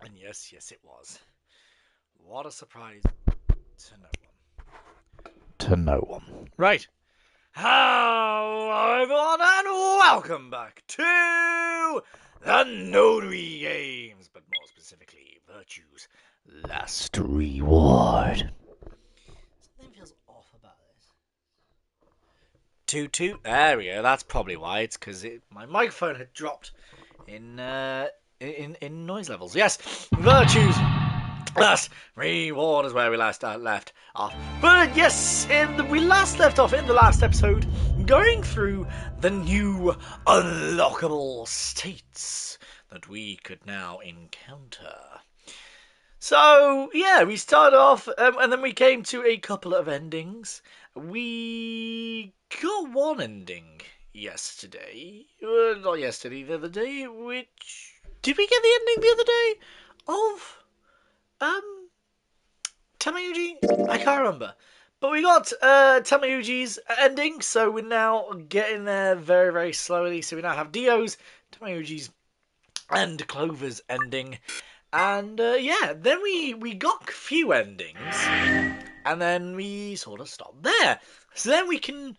And yes, it was. What a surprise to no one. To no one. Right. Hello, everyone, and welcome back to the Nonary Games, but more specifically, Virtue's Last Reward. Something feels off about this. Toot toot. There we go. That's probably why. It's because my microphone had dropped in noise levels. Yes, Virtue's Last Reward is where we last left off. But yes, we last left off in the last episode, going through the new unlockable states that we could now encounter. So, yeah, we started off, and then we came to a couple of endings. We got one ending yesterday. Not yesterday, the other day, which... Did we get the ending the other day of... Tamayuji? I can't remember. But we got Tamayuji's ending, so we're now getting there very, very slowly. So we now have Dio's, Tamayuji's, and Clover's ending. And yeah, then we got a few endings, and then we sort of stopped there. So then we can...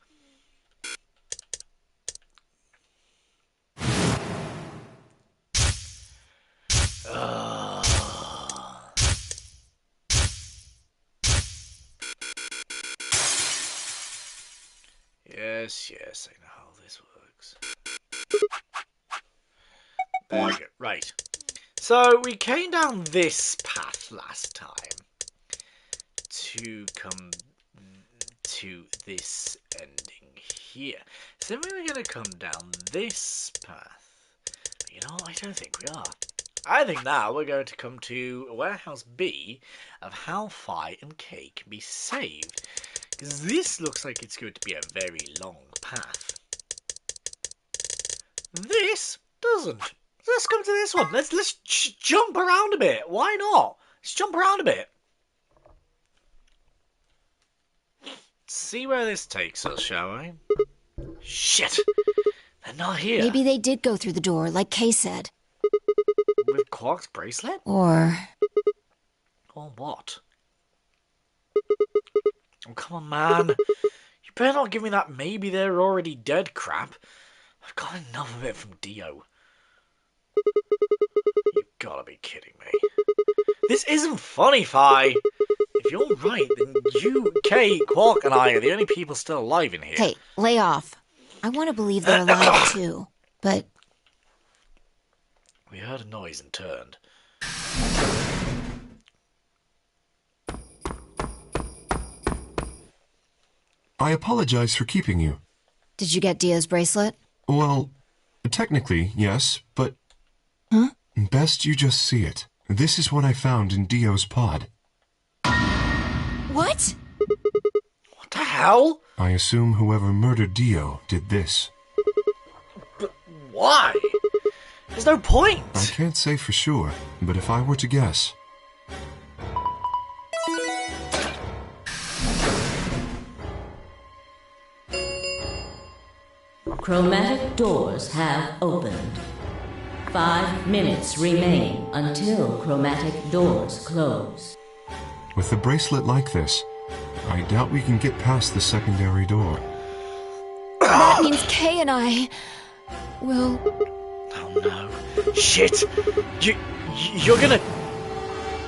Yes, I know how this works. There we go. Right. So, we came down this path last time to come to this ending here. So then we were going to come down this path. But you know what? I don't think we are. I think now we're going to come to Warehouse B of how Phi and K can be saved. Because this looks like it's going to be a very long path. This doesn't. Let's come to this one. Let's jump around a bit. Why not? Let's jump around a bit. See where this takes us, shall we? Shit! They're not here. Maybe they did go through the door, like Kay said. With Quark's bracelet? Or what? Oh, come on, man. You better not give me that maybe they're already dead crap. I've got enough of it from Dio. You gotta be kidding me. This isn't funny, Phi. If you're right, then you, Kay, Quark, and I are the only people still alive in here. Hey, lay off. I want to believe they're alive too, but... We heard a noise and turned. I apologize for keeping you. Did you get Dio's bracelet? Well, technically, yes, but... Huh? Best you just see it. This is what I found in Dio's pod. What? What the hell? I assume whoever murdered Dio did this. But why? There's no point. I can't say for sure, but if I were to guess... Chromatic doors have opened. 5 minutes remain until chromatic doors close. With a bracelet like this, I doubt we can get past the secondary door. That means Kay and I will... Oh no. Shit! You're gonna...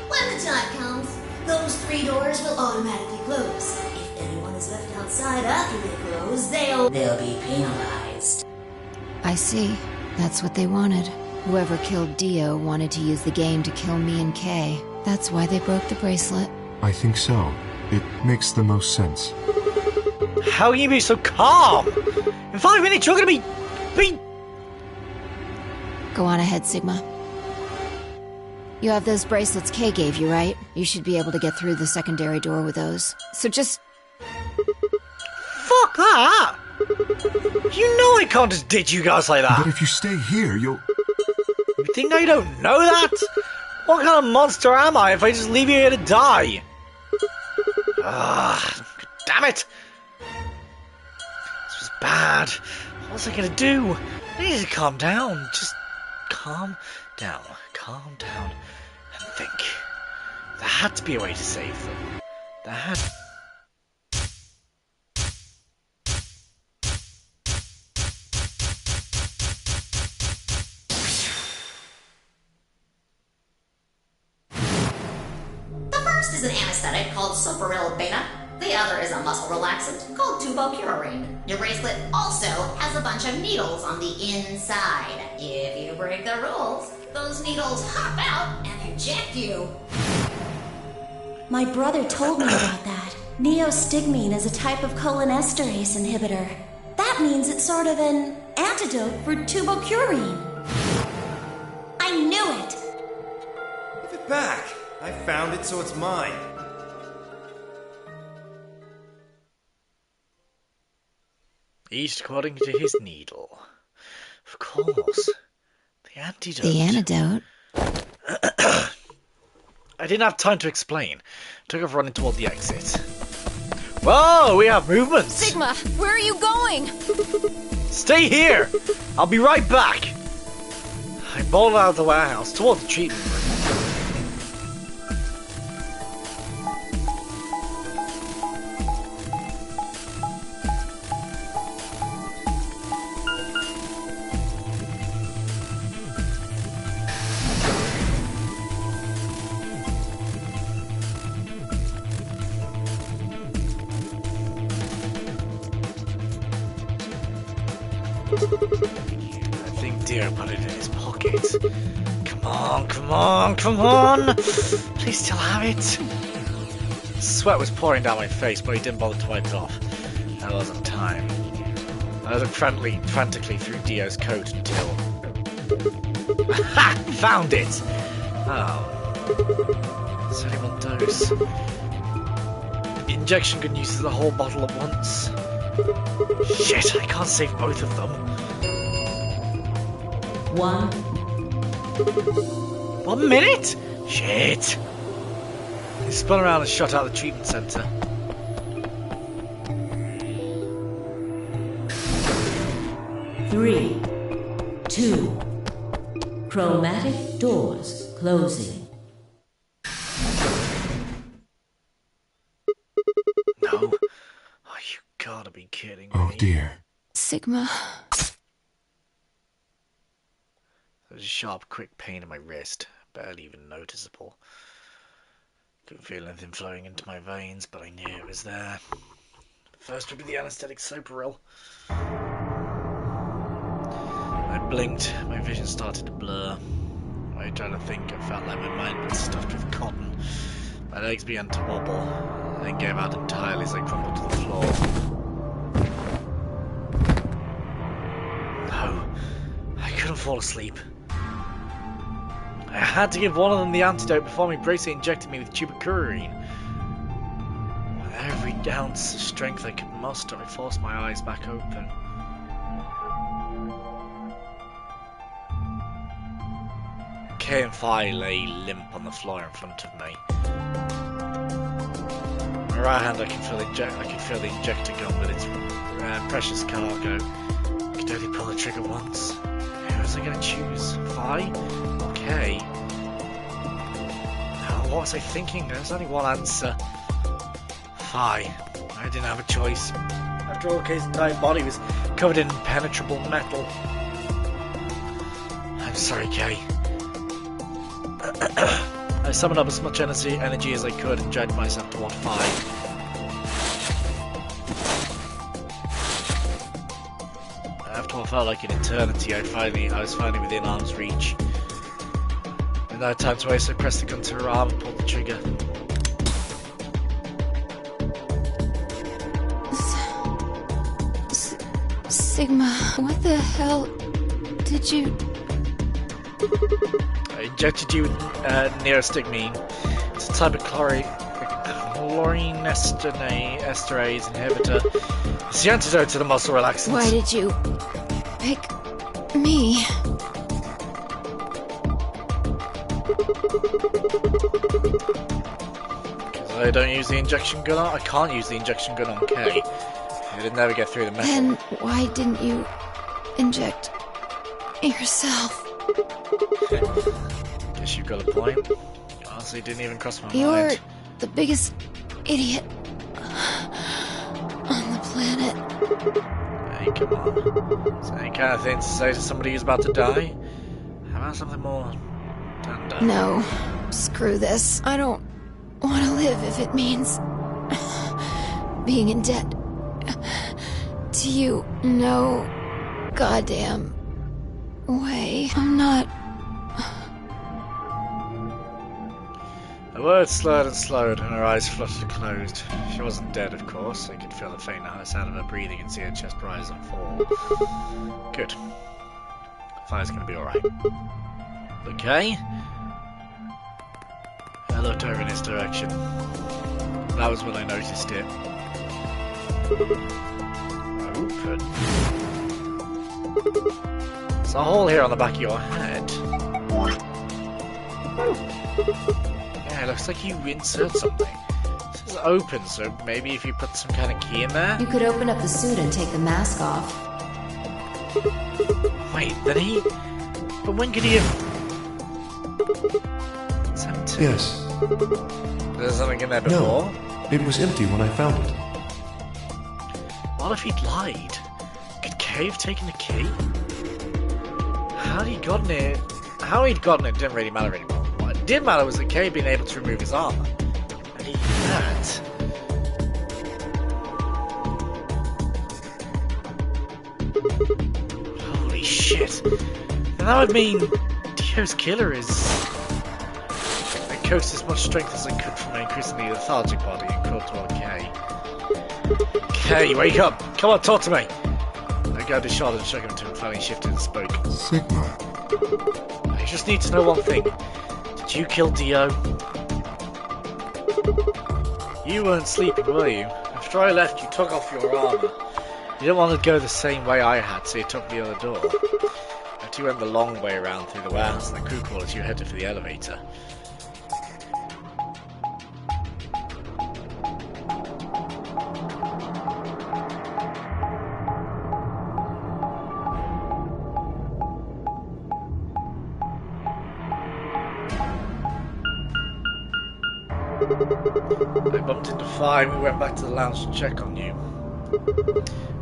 When the time comes, those 3 doors will automatically close. If anyone is left outside after they close, they'll be penalized. I see. That's what they wanted. Whoever killed Dio wanted to use the game to kill me and Kay. That's why they broke the bracelet. I think so. It makes the most sense. How can you be so calm? In 5 minutes, you're gonna be... Go on ahead, Sigma. You have those bracelets Kay gave you, right? You should be able to get through the secondary door with those. So just... Fuck that! You know I can't just ditch you guys like that. But if you stay here, you'll... You think I don't know that? What kind of monster am I if I just leave you here to die? Damn it! This was bad. What was I gonna do? I need to calm down. Just calm down. Calm down. think. There had to be a way to save them. There had. The first is an anesthetic called Sopril Beta. The other is a muscle relaxant called tubocurarine. Your bracelet also has a bunch of needles on the inside. If you break the rules, those needles hop out and inject you. My brother told me about that. Neostigmine is a type of cholinesterase inhibitor. That means it's sort of an antidote for tubocurarine. I knew it! Give it back. I found it, so it's mine. Each according to his needle. Of course. The antidote. The antidote? I didn't have time to explain. Took off running toward the exit. Whoa, we have movement! Sigma, where are you going? Stay here! I'll be right back! I bolted out of the warehouse toward the treatment room. I think Deer put it in his pocket. Come on, come on, come on! Please still have it. Sweat was pouring down my face, but he didn't bother to wipe it off. That wasn't time. I looked frantically through Dio's coat until... Ha! Found it! Oh. It's only one dose. The injection gun uses the whole bottle at once. Shit, I can't save both of them. 1 minute? Shit. He spun around and shot out the treatment center. Three, 2. Chromatic doors closing. No. Oh, you gotta be kidding me. Oh dear. Sigma. There was a sharp, quick pain in my wrist, barely even noticeable. Couldn't feel anything flowing into my veins, but I knew it was there. First would be the anesthetic Sopril. I blinked, my vision started to blur. I tried to think, I felt like my mind was stuffed with cotton. My legs began to wobble, then gave out entirely as I crumbled to the floor. No, I couldn't fall asleep. I had to give one of them the antidote before my bracelet injected me with tubocurarine. With every ounce of strength I could muster, I forced my eyes back open. K and Phi lay limp on the floor in front of me. My right hand, I could feel the injector gun with its precious cargo. I could only pull the trigger once. Who was I going to choose? Phi? Okay. Oh, what was I thinking? There was only one answer. Phi. I didn't have a choice. After all, K's entire body was covered in impenetrable metal. I'm sorry, Kay. I summoned up as much energy as I could and dragged myself toward Phi. After what felt like an eternity, I was finally within arm's reach. With no time to waste, I pressed the gun to her arm and pulled the trigger. Sigma, what the hell did you... I injected you with neostigmine. It's a type of cholinesterase inhibitor. It's the antidote to the muscle relaxants. Why did you pick me? Because I don't use the injection gun on... I can't use the injection gun on K. It'd never get through the metal. Then why didn't you inject yourself? Guess you've got a point. Honestly, didn't even cross my You're mind. the biggest idiot on the planet. Hey, come on. Is that any kind of thing to say to somebody who's about to die? How about something more tender? No, screw this. I don't want to live if it means being in debt to you. No goddamn way. I'm not. The words slurred and slowed, and her eyes fluttered and closed. She wasn't dead, of course. I could feel the faint sound of her breathing and see her chest rise and fall. Good. Fire's gonna be alright. Okay. I looked over in his direction. That was when I noticed it. Open. There's a hole here on the back of your head. Yeah, it looks like you insert something. This is open, so maybe if you put some kind of key in there? You could open up the suit and take the mask off. Wait, then he... But when could he have... It's empty. Yes. There's something in there before? No. It was empty when I found it. What if he'd lied? Could Kay have taken the key? How he'd gotten it... How he'd gotten it didn't really matter anymore. What did matter was that Kay had been able to remove his armor. And he had... Holy shit. And that would mean Dio's killer is... I coaxed as much strength as I could from my increasingly lethargic body and crawled toward Kay. Kay, wake up! Come on, talk to me! I grabbed his shoulder and shook him until he finally shifted and spoke. Sigma. I just need to know one thing. Did you kill Dio? You weren't sleeping, were you? After I left, you took off your armor. You didn't want to go the same way I had, so you took the other door. After you went the long way around through the warehouse and the crew quarters, you headed for the elevator. I bumped into Fi. We went back to the lounge to check on you.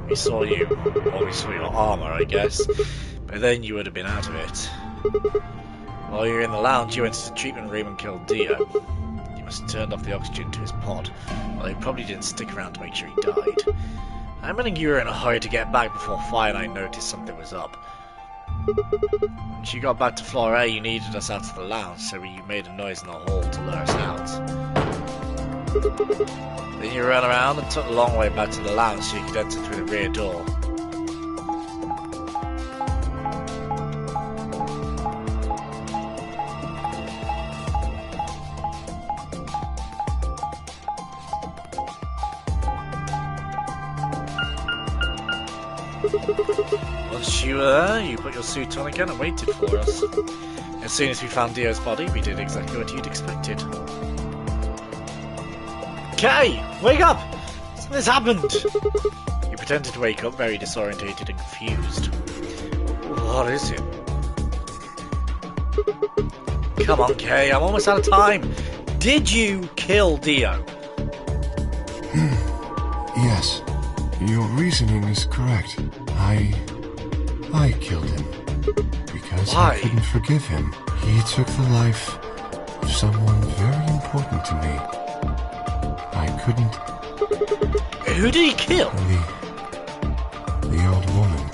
We saw you, or we saw your armor, I guess. But then you would have been out of it. While you were in the lounge, you went to the treatment room and killed Dio. You must have turned off the oxygen to his pod. Well, he probably didn't stick around to make sure he died. I'm betting you were in a hurry to get back before Fi and I noticed something was up. When she got back to floor A, you needed us out of the lounge, so you made a noise in the hall to lure us out. Then you ran around and took the long way back to the lounge so you could enter through the rear door. Once you were there, you put your suit on again and waited for us. As soon as we found Dio's body, we did exactly what you'd expected. Kay! Wake up! Something's happened! You pretended to wake up, very disorientated and confused. What is it? Come on, Kay, I'm almost out of time. Did you kill Dio? Yes. Your reasoning is correct. I killed him. Because Why? I couldn't forgive him. He took the life of someone very important to me. I couldn't... Who did he kill? The old woman.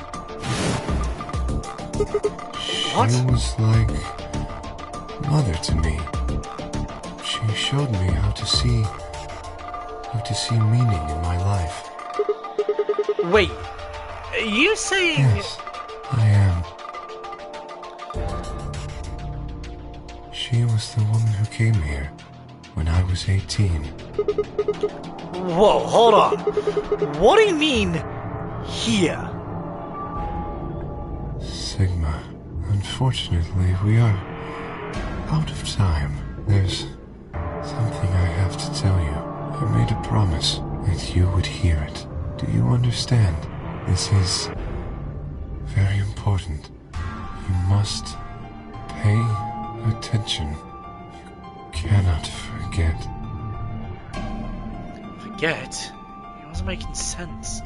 What? She was like mother to me. She showed me how to see meaning in my life. Wait, are you saying... Yes, I am. She was the woman who came here when I was 18. Whoa, hold on. What do you mean, here? Sigma, unfortunately, we are out of time. There's something I have to tell you. I made a promise that you would hear it. Do you understand? This is very important. You must pay attention. You not forget. Forget? It wasn't making sense.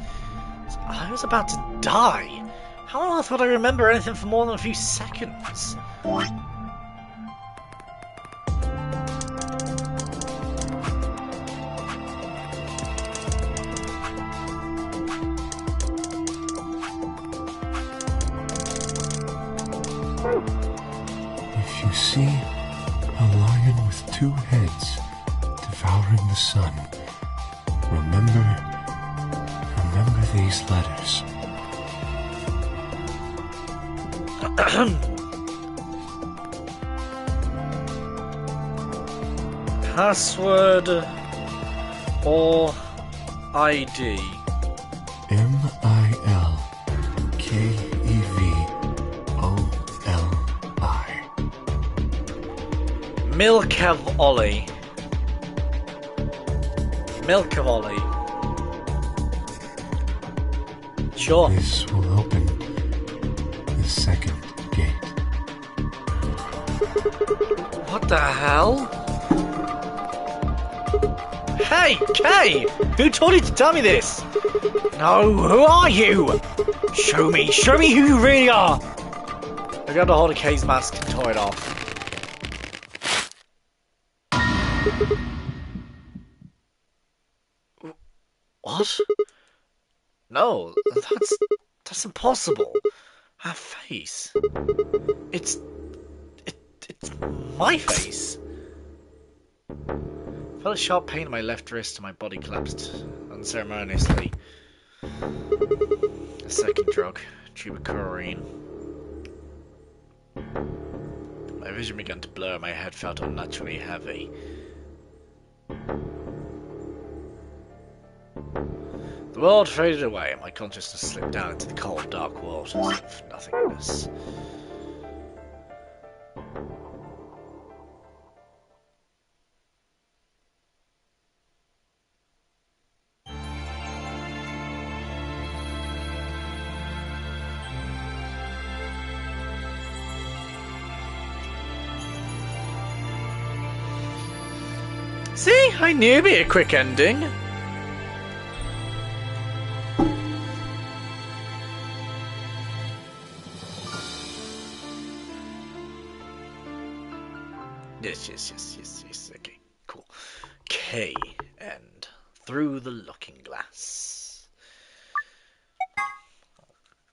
I was about to die. How on earth would I remember anything for more than a few seconds? If you see a lion with two heads devouring the sun, remember these letters. Password or ID? Milkevoli. Milkevoli. Milkevoli. Sure. This will open the second gate. What the hell? Hey, Kay! Who told you to tell me this? No, who are you? Show me who you really are! I grabbed a hold of Kay's mask and tore it off. What? No, that's impossible. Her face. It's my face. I felt a sharp pain in my left wrist and my body collapsed unceremoniously. A second drug, tuberculin. My vision began to blur, my head felt unnaturally heavy. The world faded away and my consciousness slipped down into the cold, dark waters of nothingness. See, I knew it'd be a quick ending. Yes. Okay, cool. K and through the looking glass.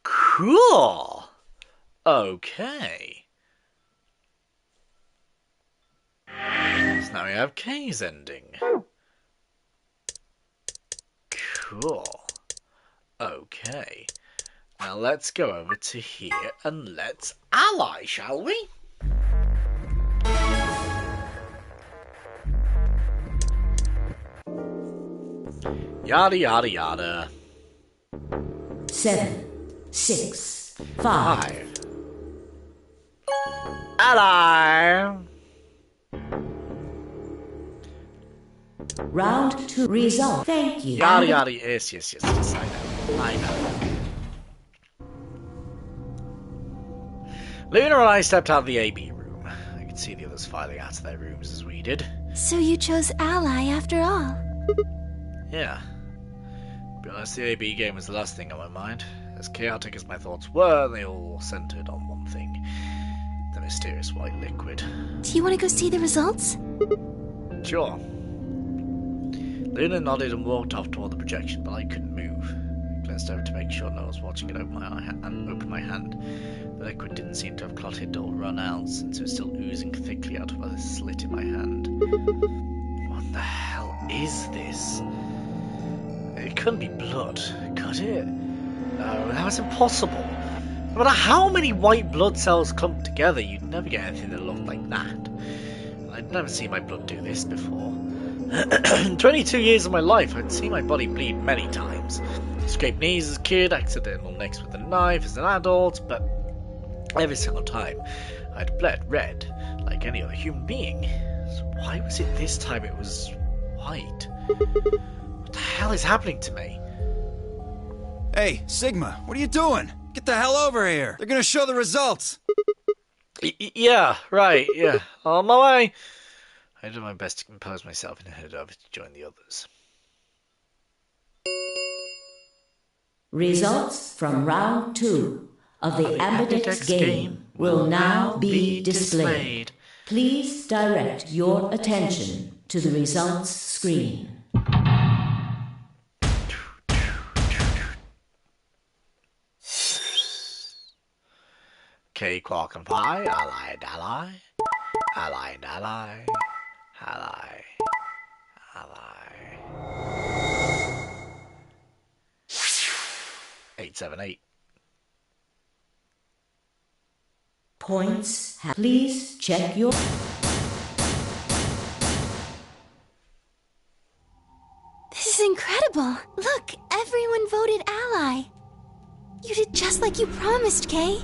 Cool. Okay. So now we have K's ending. Cool. Okay. Now let's go over to here and let's ally, shall we? Yada yada yada. 7, 6, 5. Ally. Round 2 result. Thank you. Yada yada. Yes. I know. Luna and I stepped out of the AB room. I could see the others filing out of their rooms as we did. So you chose Ally after all? Yeah. To be honest, the AB game was the last thing on my mind. As chaotic as my thoughts were, they all centered on one thing. The mysterious white liquid. Do you want to go see the results? Sure. Luna nodded and walked off toward the projection, but I couldn't move. I glanced over to make sure no one was watching and opened my hand. The liquid didn't seem to have clotted or run out, since it was still oozing thickly out of a slit in my hand. What the hell is this? It couldn't be blood, could it? No, that was impossible. No matter how many white blood cells clumped together, you'd never get anything that looked like that. And I'd never seen my blood do this before. In 22 years of my life, I'd seen my body bleed many times. Scraped knees as a kid, accidental necks with a knife as an adult, but every single time I'd bled red, like any other human being. So why was it this time it was white? What the hell is happening to me? Hey, Sigma, what are you doing? Get the hell over here. They're gonna show the results. Yeah, right, yeah. On my way. I did my best to compose myself and headed over to join the others. Results from round 2 of the Ambidex game will now be displayed. Please direct your attention to the results screen. K, Quark and Pi, ally and ally, ally and ally, ally, ally. 878. Points. Please check your... This is incredible. Look, everyone voted ally. You did just like you promised, Kay.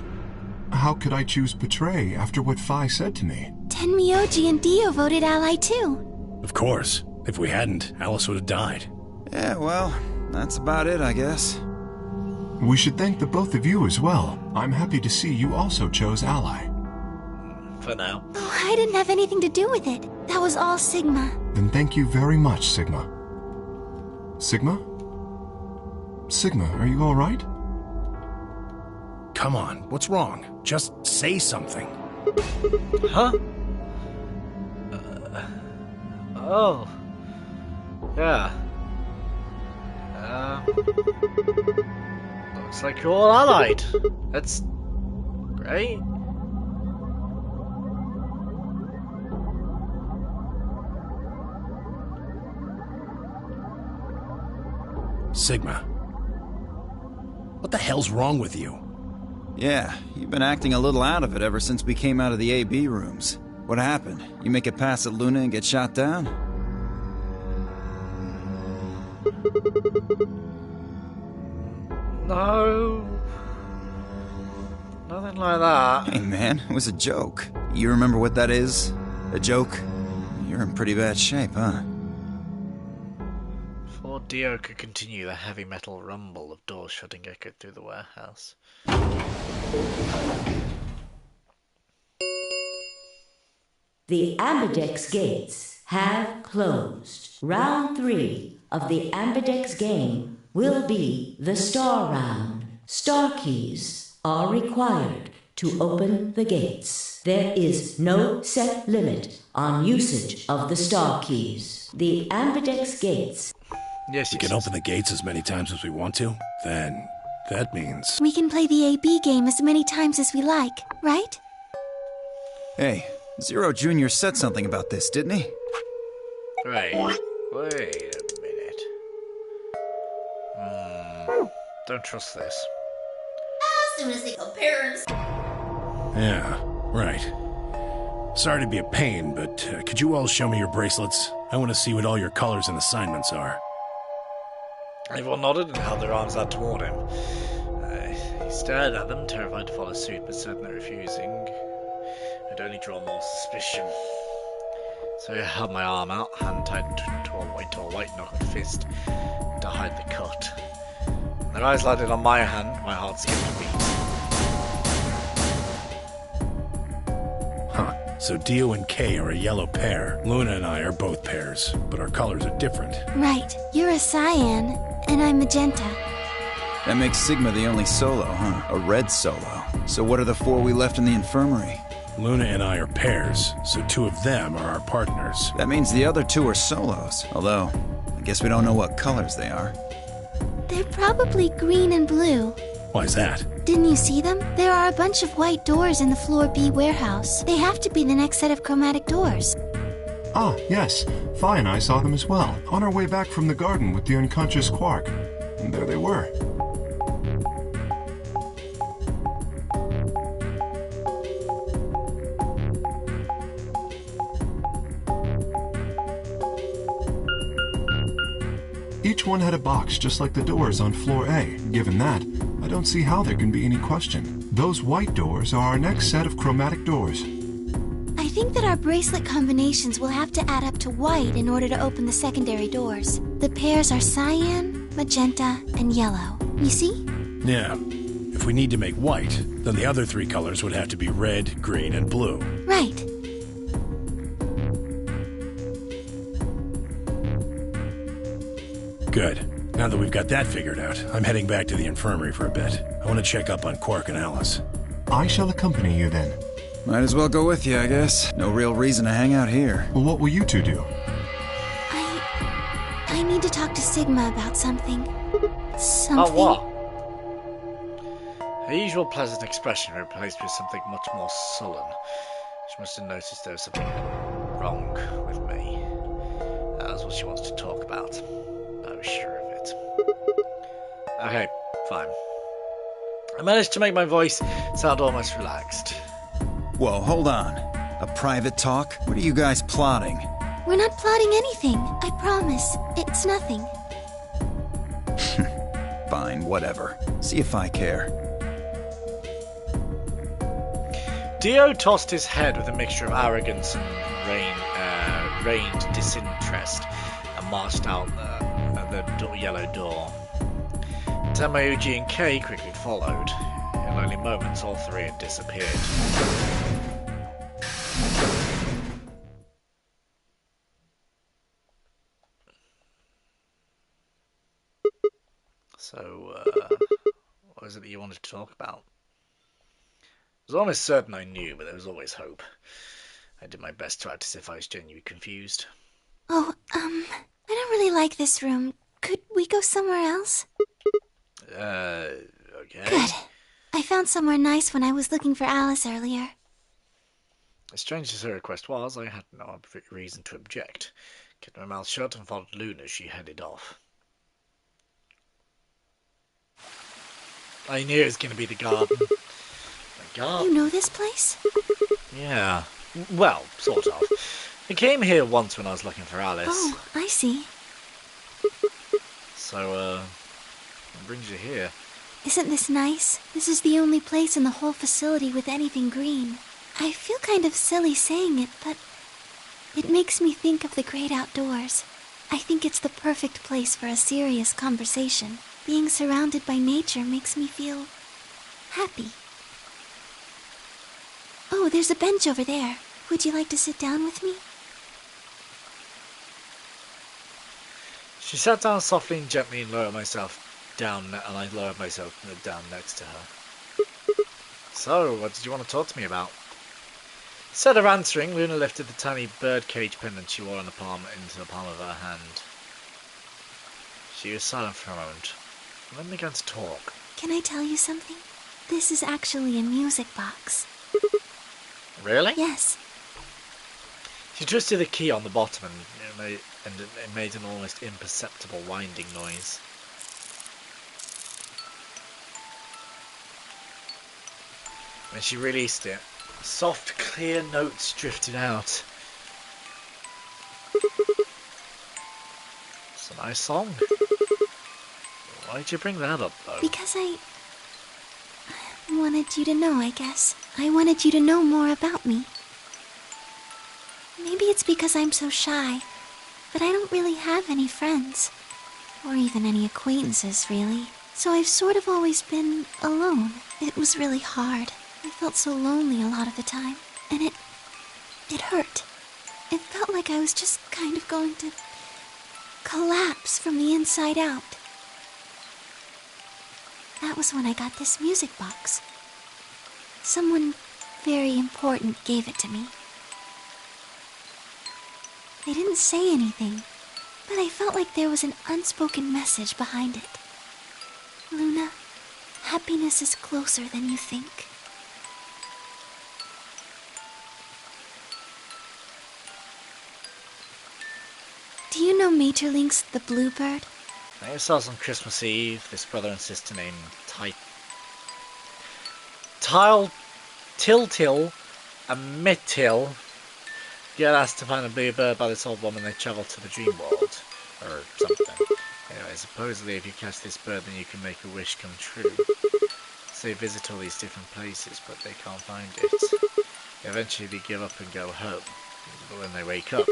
How could I choose Betray after what Phi said to me? Tenmyoji and Dio voted ally too. Of course. If we hadn't, Alice would have died. Yeah, well, that's about it, I guess. We should thank the both of you as well. I'm happy to see you also chose Ally. For now. Oh, I didn't have anything to do with it. That was all Sigma. Then thank you very much, Sigma. Sigma? Sigma, are you alright? Come on, what's wrong? Just say something. Huh? Oh. Yeah. Looks like you're all allied. That's great. Sigma. What the hell's wrong with you? Yeah, you've been acting a little out of it ever since we came out of the AB rooms. What happened? You make it past at Luna and get shot down? No. Nothing like that. Hey man, it was a joke. You remember what that is? A joke? You're in pretty bad shape, huh? Before Dio could continue, the heavy metal rumble of doors shutting echoed through the warehouse. The Ambidex gates have closed. Round 3 of the Ambidex game will be the star round. Star keys are required to open the gates. There is no set limit on usage of the star keys. The Ambidex gates... Yes, We can open the gates as many times as we want to. Then, that means... We can play the AB game as many times as we like, right? Hey, Zero Jr. said something about this, didn't he? Right. Wait a minute. Don't trust this. As soon as the appearance. Yeah, right. Sorry to be a pain, but could you all show me your bracelets? I want to see what all your colors and assignments are. Everyone nodded and held their arms out toward him. He stared at them, terrified to follow suit, but certainly refusing would only draw more suspicion. So I held my arm out, hand tied to a white knuckled fist to hide the cut. Their eyes lighted on my hand, my heart skipped a beat. Huh. So Dio and Kay are a yellow pair. Luna and I are both pairs, but our colors are different. Right. You're a cyan, and I'm magenta. That makes Sigma the only solo, huh? A red solo. So what are the 4 we left in the infirmary? Luna and I are pairs, so 2 of them are our partners. That means the other 2 are solos. Although, I guess we don't know what colors they are. They're probably green and blue. Why's that? Didn't you see them? There are a bunch of white doors in the Floor B warehouse. They have to be the next set of chromatic doors. Ah, yes. Phi and I saw them as well, on our way back from the garden with the unconscious Quark. And there they were. Each one had a box just like the doors on floor A. Given that, I don't see how there can be any question. Those white doors are our next set of chromatic doors. I think that our bracelet combinations will have to add up to white in order to open the secondary doors. The pairs are cyan, magenta, and yellow. You see? Yeah. If we need to make white, then the other 3 colors would have to be red, green, and blue. Right. Good. Now that we've got that figured out, I'm heading back to the infirmary for a bit. I want to check up on Quark and Alice. I shall accompany you then. Might as well go with you, I guess. No real reason to hang out here. Well, what will you two do? I need to talk to Sigma about something. Oh, what? Her usual pleasant expression replaced with something much more sullen. She must have noticed there was something wrong with me. That was what she wants to talk about. I was sure of it. Okay, fine. I managed to make my voice sound almost relaxed. Whoa, hold on. A private talk? What are you guys plotting? We're not plotting anything. I promise. It's nothing. Fine, whatever. See if I care. Dio tossed his head with a mixture of arrogance and reigned disinterest and marched out the yellow door. Tamayuji and Kei quickly followed. In only moments, all three had disappeared. So, what is it that you wanted to talk about? I was almost certain I knew, but there was always hope. I did my best to act as if I was genuinely confused. Oh, I don't really like this room. Could we go somewhere else? Okay. Good. I found somewhere nice when I was looking for Alice earlier. As strange as her request was, I had no reason to object. Kept my mouth shut and followed Luna as she headed off. I knew it was going to be the garden. The garden? You know this place? Yeah. Well, sort of. I came here once when I was looking for Alice. Oh, I see. So, what brings you here? Isn't this nice? This is the only place in the whole facility with anything green. I feel kind of silly saying it, but it makes me think of the great outdoors. I think it's the perfect place for a serious conversation. Being surrounded by nature makes me feel happy. Oh, there's a bench over there. Would you like to sit down with me? She sat down softly and gently and lowered myself down, and I lowered myself down next to her. So, what did you want to talk to me about? Instead of answering, Luna lifted the tiny birdcage pendant she wore on the palm into the palm of her hand. She was silent for a moment, and then began to talk. Can I tell you something? This is actually a music box. Really? Yes. She twisted the key on the bottom and it made an almost imperceptible winding noise. When she released it, soft, clear notes drifted out. It's a nice song. Why'd you bring that up, though? Because I wanted you to know, I guess. I wanted you to know more about me. Maybe it's because I'm so shy, but I don't really have any friends. Or even any acquaintances, really. So I've sort of always been alone. It was really hard. I felt so lonely a lot of the time. And it hurt. It felt like I was just kind of going to collapse from the inside out. That was when I got this music box. Someone very important gave it to me. They didn't say anything, but I felt like there was an unspoken message behind it. Luna, happiness is closer than you think. Do you know Majorlink's the Bluebird? I saw on Christmas Eve this brother and sister named Tiltil and Mittil get asked to find a bluebird by this old woman. They travel to the dream world, or something. Anyway, supposedly if you catch this bird then you can make a wish come true. So they visit all these different places, but they can't find it. Eventually they give up and go home. But when they wake up,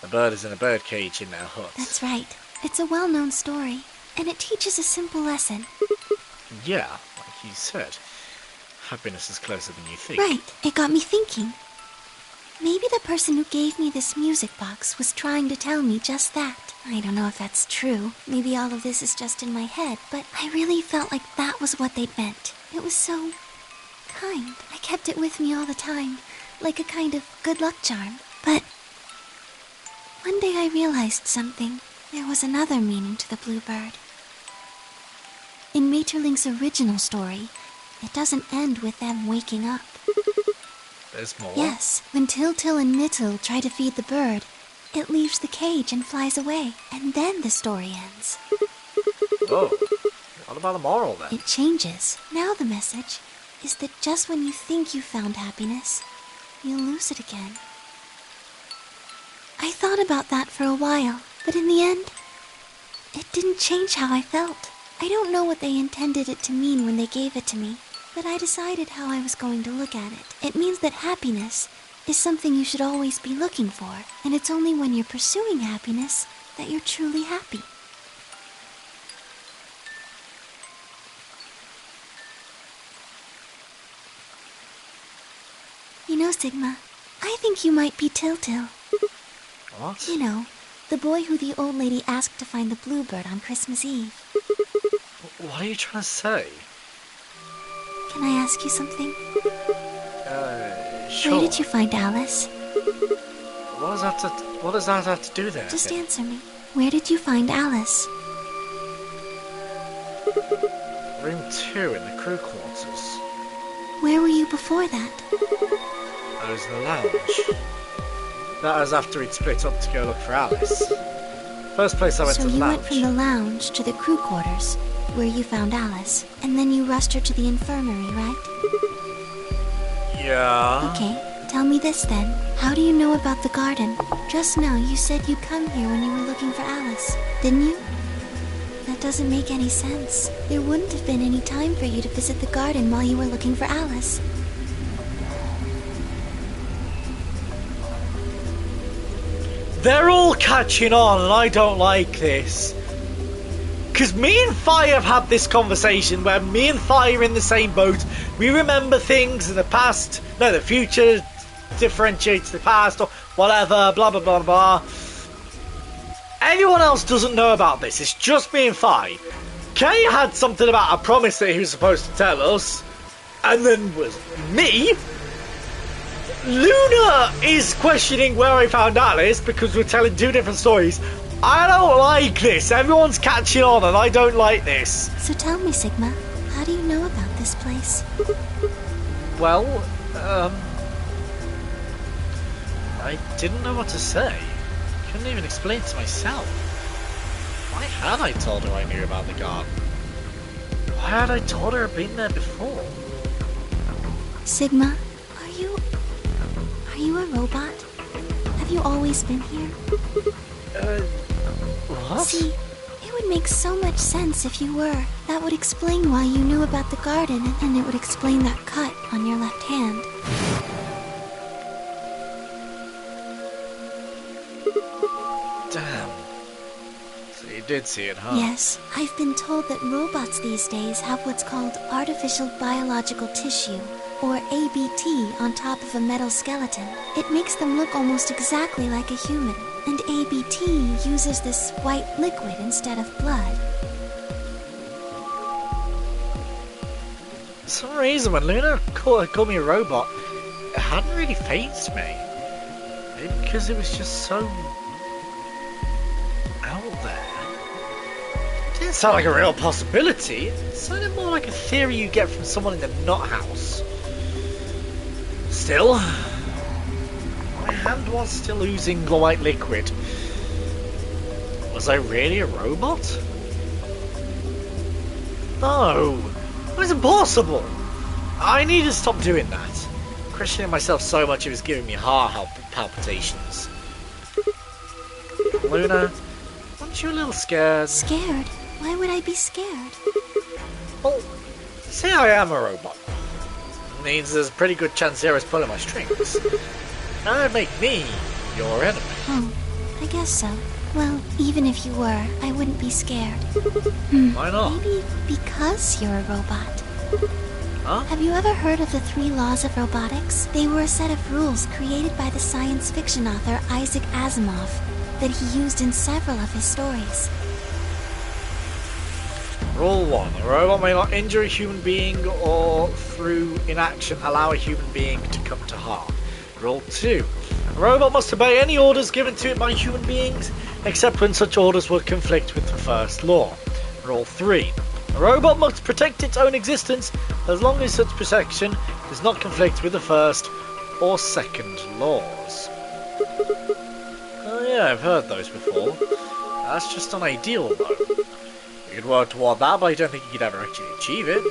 the bird is in a bird cage in their hut. That's right. It's a well-known story, and it teaches a simple lesson. Yeah, like you said. Happiness is closer than you think. Right. It got me thinking. Maybe Maybe the person who gave me this music box was trying to tell me just that. I don't know if that's true. Maybe all of this is just in my head, but I really felt like that was what they meant. It was so kind. I kept it with me all the time, like a kind of good luck charm. But one day I realized something. There was another meaning to the bluebird. In Maeterlinck's original story, it doesn't end with them waking up. There's more? Yes, when Til and Nittil try to feed the bird, it leaves the cage and flies away, and then the story ends. Oh, what about the moral then? It changes. Now the message is that just when you think you found happiness, you'll lose it again. I thought about that for a while, but in the end, it didn't change how I felt. I don't know what they intended it to mean when they gave it to me, but I decided how I was going to look at it. It means that happiness is something you should always be looking for, and it's only when you're pursuing happiness that you're truly happy. You know, Sigma, I think you might be Til. What? You know, the boy who the old lady asked to find the bluebird on Christmas Eve. What are you trying to say? Can I ask you something? Sure. Where did you find Alice? What does that have to do there? Just answer me. Where did you find Alice? Room 2 in the crew quarters. Where were you before that? I was in the lounge. That was after we'd split up to go look for Alice. First place I went to the lounge. So you went from the lounge to the crew quarters, where you found Alice, and then you rushed her to the infirmary, right? Yeah. Okay, tell me this then. How do you know about the garden? Just now you said you'd come here when you were looking for Alice, didn't you? That doesn't make any sense. There wouldn't have been any time for you to visit the garden while you were looking for Alice. They're all catching on, and I don't like this. Because me and Fire have had this conversation where me and Fire are in the same boat. We remember things in the past. No, the future differentiates the past or whatever, blah, blah, blah, blah. Anyone else doesn't know about this. It's just me and Fire. Kay had something about a promise that he was supposed to tell us. And then was me. Luna is questioning where I found Alice because we're telling two different stories. I don't like this. Everyone's catching on and I don't like this. So tell me, Sigma, how do you know about this place? Well, I didn't know what to say. Couldn't even explain it to myself. Why had I told her I knew about the garden? Why had I told her I'd been there before? Sigma, are you a robot? Have you always been here? What? See, it would make so much sense if you were. That would explain why you knew about the garden, and it would explain that cut on your left hand. Damn. So you did see it, huh? Yes, I've been told that robots these days have what's called artificial biological tissue, or ABT, on top of a metal skeleton. It makes them look almost exactly like a human, and ABT uses this white liquid instead of blood. For some reason, when Luna called me a robot, it hadn't really fazed me. Maybe because it was just so out there. It didn't sound like a real possibility. It sounded more like a theory you get from someone in the nut house. Still, my hand was still oozing the white liquid. Was I really a robot? No, it was impossible. I need to stop doing that. Questioning myself so much it was giving me heart palpitations. Luna, aren't you a little scared? Scared? Why would I be scared? Well, say I am a robot. It means there's a pretty good chance Zera's pulling my strings. That would make me your enemy. Oh, I guess so. Well, even if you were, I wouldn't be scared. Why not? Maybe because you're a robot. Have you ever heard of the 3 laws of robotics? They were a set of rules created by the science fiction author Isaac Asimov that he used in several of his stories. Rule 1. A robot may not injure a human being or through inaction allow a human being to come to harm. Rule 2. A robot must obey any orders given to it by human beings, except when such orders would conflict with the first law. Rule 3. A robot must protect its own existence as long as such protection does not conflict with the first or second laws. Oh yeah, I've heard those before. That's just an ideal though. You could work toward that, but I don't think you could ever actually achieve it.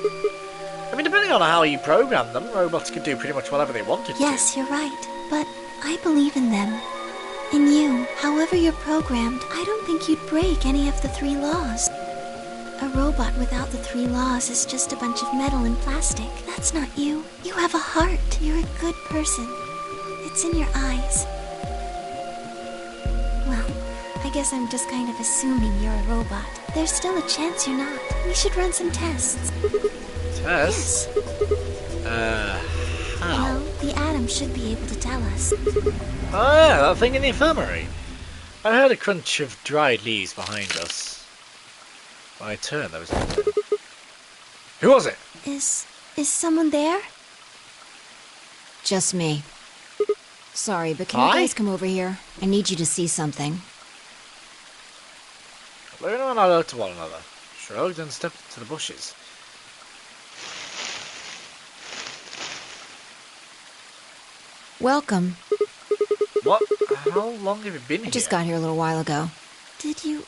I mean, depending on how you program them, robots could do pretty much whatever they wanted to. Yes, you're right, but I believe in them. In you, however you're programmed, I don't think you'd break any of the 3 laws. A robot without the 3 laws is just a bunch of metal and plastic. That's not you. You have a heart. You're a good person. It's in your eyes. Well, I guess I'm just kind of assuming you're a robot. There's still a chance you're not. We should run some tests. Tests? How? Well, the Atom should be able to tell us. Oh yeah, that thing in the infirmary. I heard a crunch of dried leaves behind us. When I turned, there was no one. Who was it? Is someone there? Just me. Sorry, but can Hi? you guys come over here? I need you to see something. Luna and I looked at one another, shrugged and stepped into the bushes. Welcome. What? How long have you been here? I just got here a little while ago. Did you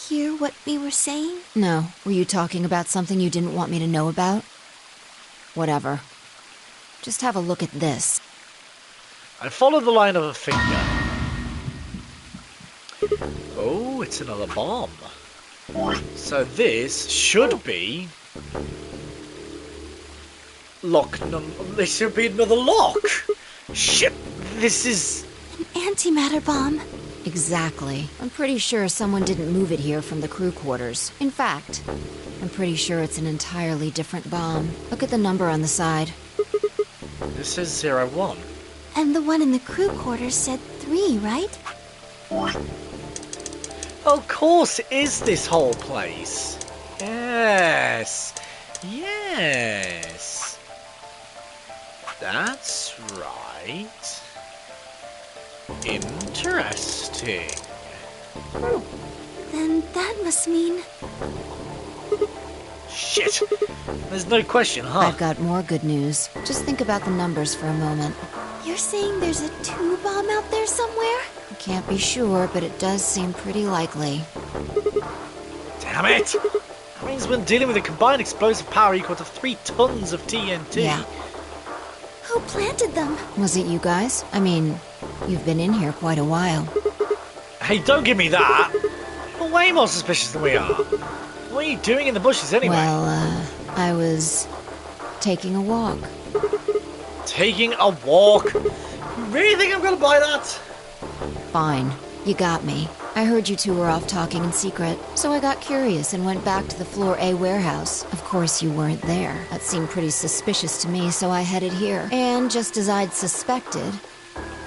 hear what we were saying? No, were you talking about something you didn't want me to know about? Whatever. Just have a look at this. I followed the line of a finger. Oh, it's another bomb. So this should be... This should be another lock. Shit, this is... An antimatter bomb. Exactly. I'm pretty sure someone didn't move it here from the crew quarters. In fact, I'm pretty sure it's an entirely different bomb. Look at the number on the side. This is 01. And the one in the crew quarters said 3, right? Of course it is this whole place. Yes. Yes. That's right. Interesting. Then that must mean... Shit. There's no question, huh? I've got more good news. Just think about the numbers for a moment. You're saying there's a 2 bomb out there somewhere? I can't be sure, but it does seem pretty likely. Damn it! That means we're dealing with a combined explosive power equal to 3 tons of TNT. Yeah. Who planted them? Was it you guys? I mean, you've been in here quite a while. Hey, don't give me that! You're way more suspicious than we are. What are you doing in the bushes anyway? Well, I was taking a walk. Taking a walk? You really think I'm gonna buy that? Fine. You got me. I heard you two were off talking in secret, so I got curious and went back to the Floor A warehouse. Of course you weren't there. That seemed pretty suspicious to me, so I headed here. And just as I'd suspected,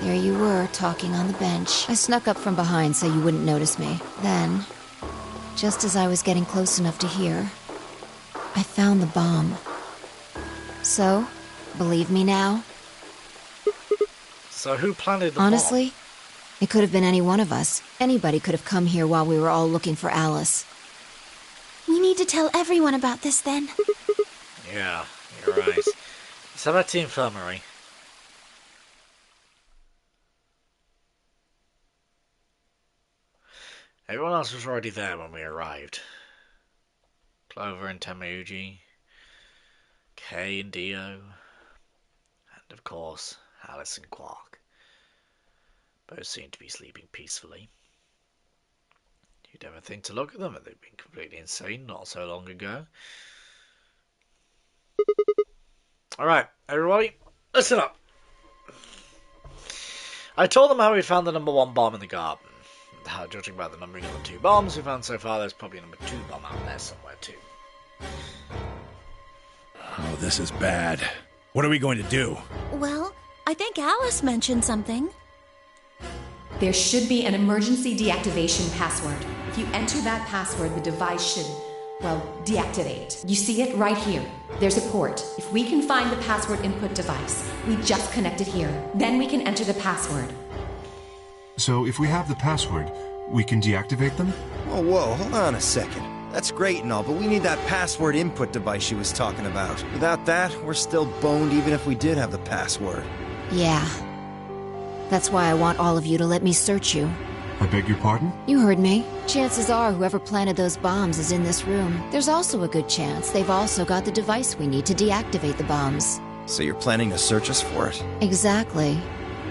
there you were, talking on the bench. I snuck up from behind so you wouldn't notice me. Then, just as I was getting close enough to hear, I found the bomb. So, believe me now? So who planted the Honestly, it could have been any one of us. Anybody could have come here while we were all looking for Alice. We need to tell everyone about this then. bomb? Yeah, you're right. So back to the infirmary. Everyone else was already there when we arrived. Clover and Tamuji, Kay and Dio, and of course, Alice and Quark. Both seemed to be sleeping peacefully. You'd ever think to look at them, they'd been completely insane not so long ago. Alright, everybody, listen up. I told them how we found the #1 bomb in the garden. And how, judging by the numbering of the 2 bombs we found so far, there's probably a #2 bomb out there somewhere too. Oh, this is bad. What are we going to do? Well, I think Alice mentioned something. There should be an emergency deactivation password. If you enter that password, the device should, well, deactivate. You see it right here. There's a port. If we can find the password input device, we just connect it here. Then we can enter the password. So if we have the password, we can deactivate them? Whoa, hold on a second. That's great and all, but we need that password input device she was talking about. Without that, we're still boned even if we did have the password. Yeah. That's why I want all of you to let me search you. I beg your pardon? You heard me. Chances are whoever planted those bombs is in this room. There's also a good chance they've also got the device we need to deactivate the bombs. So you're planning to search us for it? Exactly.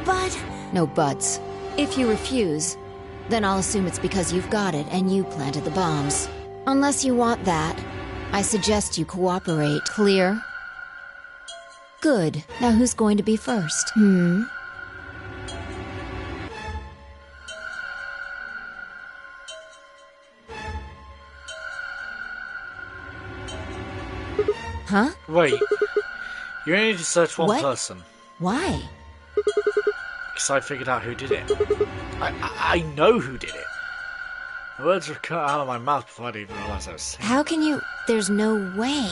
But... No buts. If you refuse, then I'll assume it's because you've got it and you planted the bombs. Unless you want that, I suggest you cooperate. Clear? Good. Now who's going to be first? Huh? Wait. You only need to search one What? person. Why? Because I figured out who did it. I know who did it. The words were cut out of my mouth before I'd even realised I was saying. How can you... There's no way.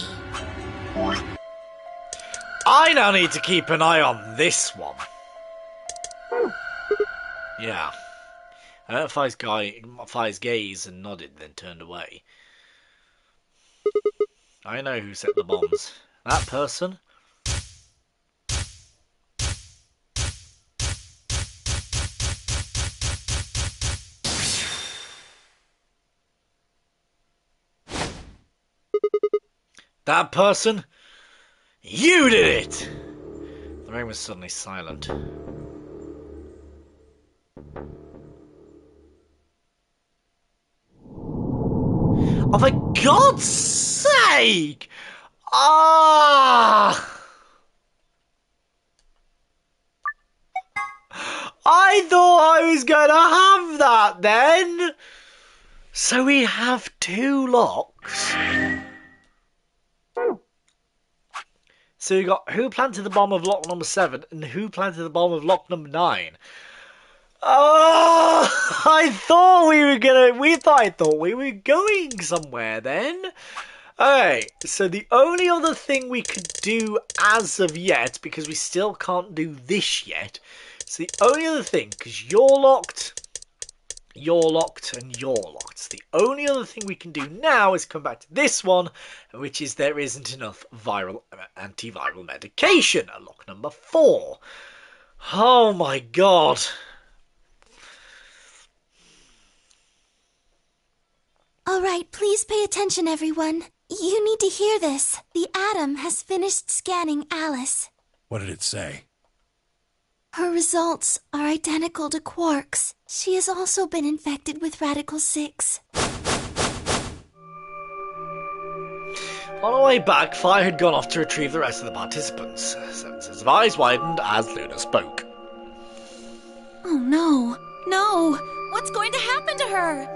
I now need to keep an eye on this one. Yeah. Identifies gaze and nodded, then turned away. I know who set the bombs. That person? That person? You did it! The room was suddenly silent. Oh, for God's sake! Ah! I thought I was going to have that then! So we have 2 locks. So we got who planted the bomb of lock number 7 and who planted the bomb of lock number 9. Oh, I thought we were going somewhere then. Alright, so the only other thing we could do as of yet, because we still can't do this yet, so the only other thing, because you're locked, and you're locked. The only other thing we can do now is come back to this one, which is there isn't enough antiviral medication at lock number 4. Oh my god. Alright, please pay attention, everyone. You need to hear this. The Atom has finished scanning Alice. What did it say? Her results are identical to Quark's. She has also been infected with Radical 6. On our way back, Fire had gone off to retrieve the rest of the participants. Seven sets of eyes widened as Luna spoke. Oh no. No! What's going to happen to her?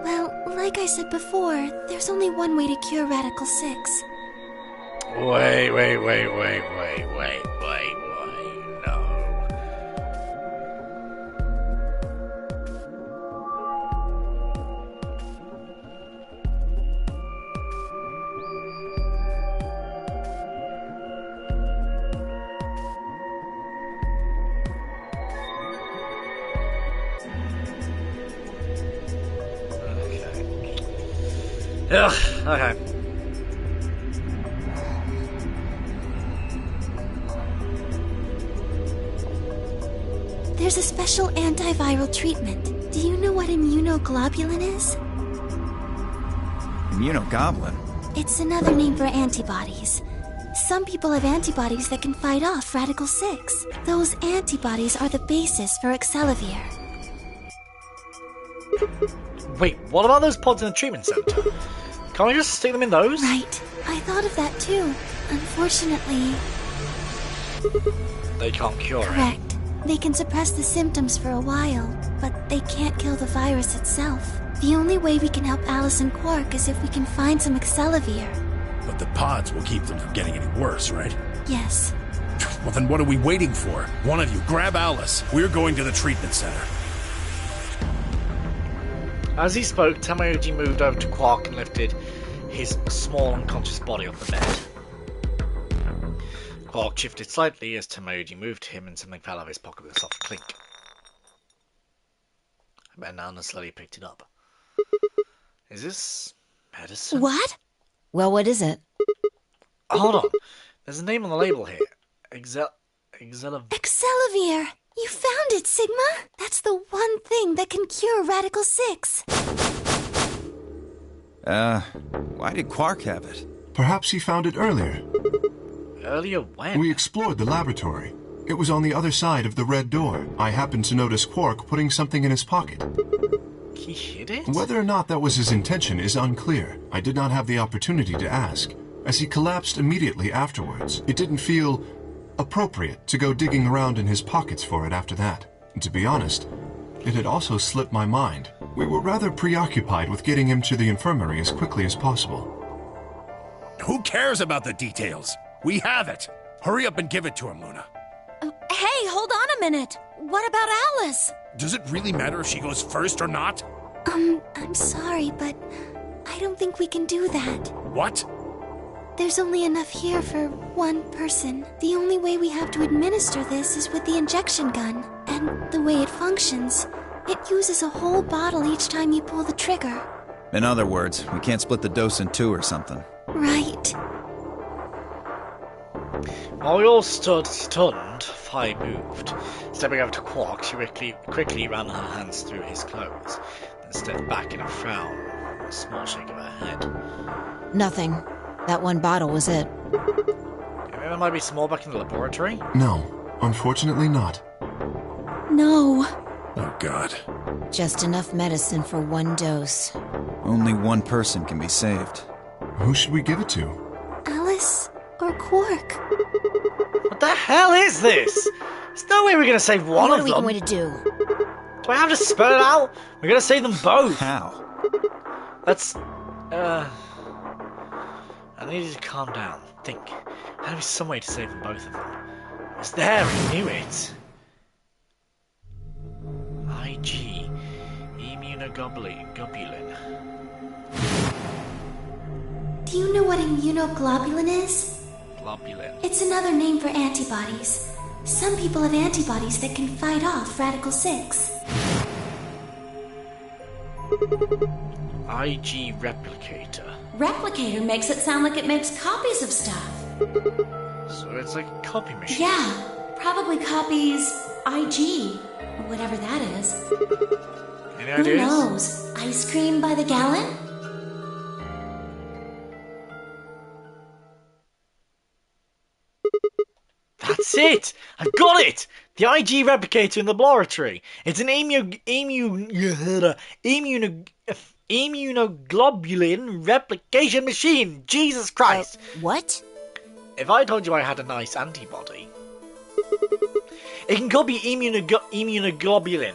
Well, like I said before, there's only one way to cure Radical 6. Wait, no. Ugh, okay. There's a special antiviral treatment. Do you know what immunoglobulin is? Immunogoblin? It's another name for antibodies. Some people have antibodies that can fight off Radical 6. Those antibodies are the basis for Excelivir. Wait, what about those pods in the treatment center? Can't we just stick them in those? Right. I thought of that too. Unfortunately... They can't cure it. Correct. They can suppress the symptoms for a while, but they can't kill the virus itself. The only way we can help Alice and Quark is if we can find some Excelivir. But the pods will keep them from getting any worse, right? Yes. Well, then what are we waiting for? One of you, grab Alice. We're going to the treatment center. As he spoke, Tamayoji moved over to Quark and lifted his small unconscious body off the bed. Quark shifted slightly as Tamayoji moved to him and something fell out of his pocket with a soft clink. And Anna slowly picked it up. Is this medicine? What? Well, what is it? Hold on. There's a name on the label here. Excelavir. You found it, Sigma. That's the one thing that can cure Radical 6. Why did Quark have it? Perhaps he found it earlier. Earlier when? We explored the laboratory. It was on the other side of the red door. I happened to notice Quark putting something in his pocket. He hid it? Whether or not that was his intention is unclear. I did not have the opportunity to ask. As he collapsed immediately afterwards, it didn't feel appropriate to go digging around in his pockets for it after that. And to be honest, it had also slipped my mind. We were rather preoccupied with getting him to the infirmary as quickly as possible. Who cares about the details? We have it. Hurry up and give it to him, Luna. Hey, hold on a minute. What about Alice? Does it really matter if she goes first or not? I'm sorry, but I don't think we can do that. What? There's only enough here for one person. The only way we have to administer this is with the injection gun. And the way it functions, it uses a whole bottle each time you pull the trigger. In other words, we can't split the dose in two or something. Right. While we all stood stunned, Fi moved. Stepping over to Quark, she quickly ran her hands through his clothes, then stepped back in a frown, a small shake of her head. Nothing. That one bottle was it. Maybe there might be some more back in the laboratory? No, unfortunately not. No. Oh, God. Just enough medicine for one dose. Only one person can be saved. Who should we give it to? Alice or Quark? What the hell is this? There's no way we're going to save one What of are we them. going to do? Do I have to spell it out? We're going to save them both. How? Let's... I need you to calm down. Think. There'll be some way to save them both of them. It was there, I knew it. IG. Immunoglobulin. Do you know what immunoglobulin is? Globulin. It's another name for antibodies. Some people have antibodies that can fight off Radical 6. IG replicator. Replicator makes it sound like it makes copies of stuff. So it's like a copy machine. Yeah, probably copies IG, or whatever that is. Any Who ideas? knows? Ice cream by the gallon? That's it! I've got it! The IG replicator in the laboratory. It's an immunoglobulin replication machine. Jesus Christ! What? If I told you I had a nice antibody, it can copy immunoglobulin.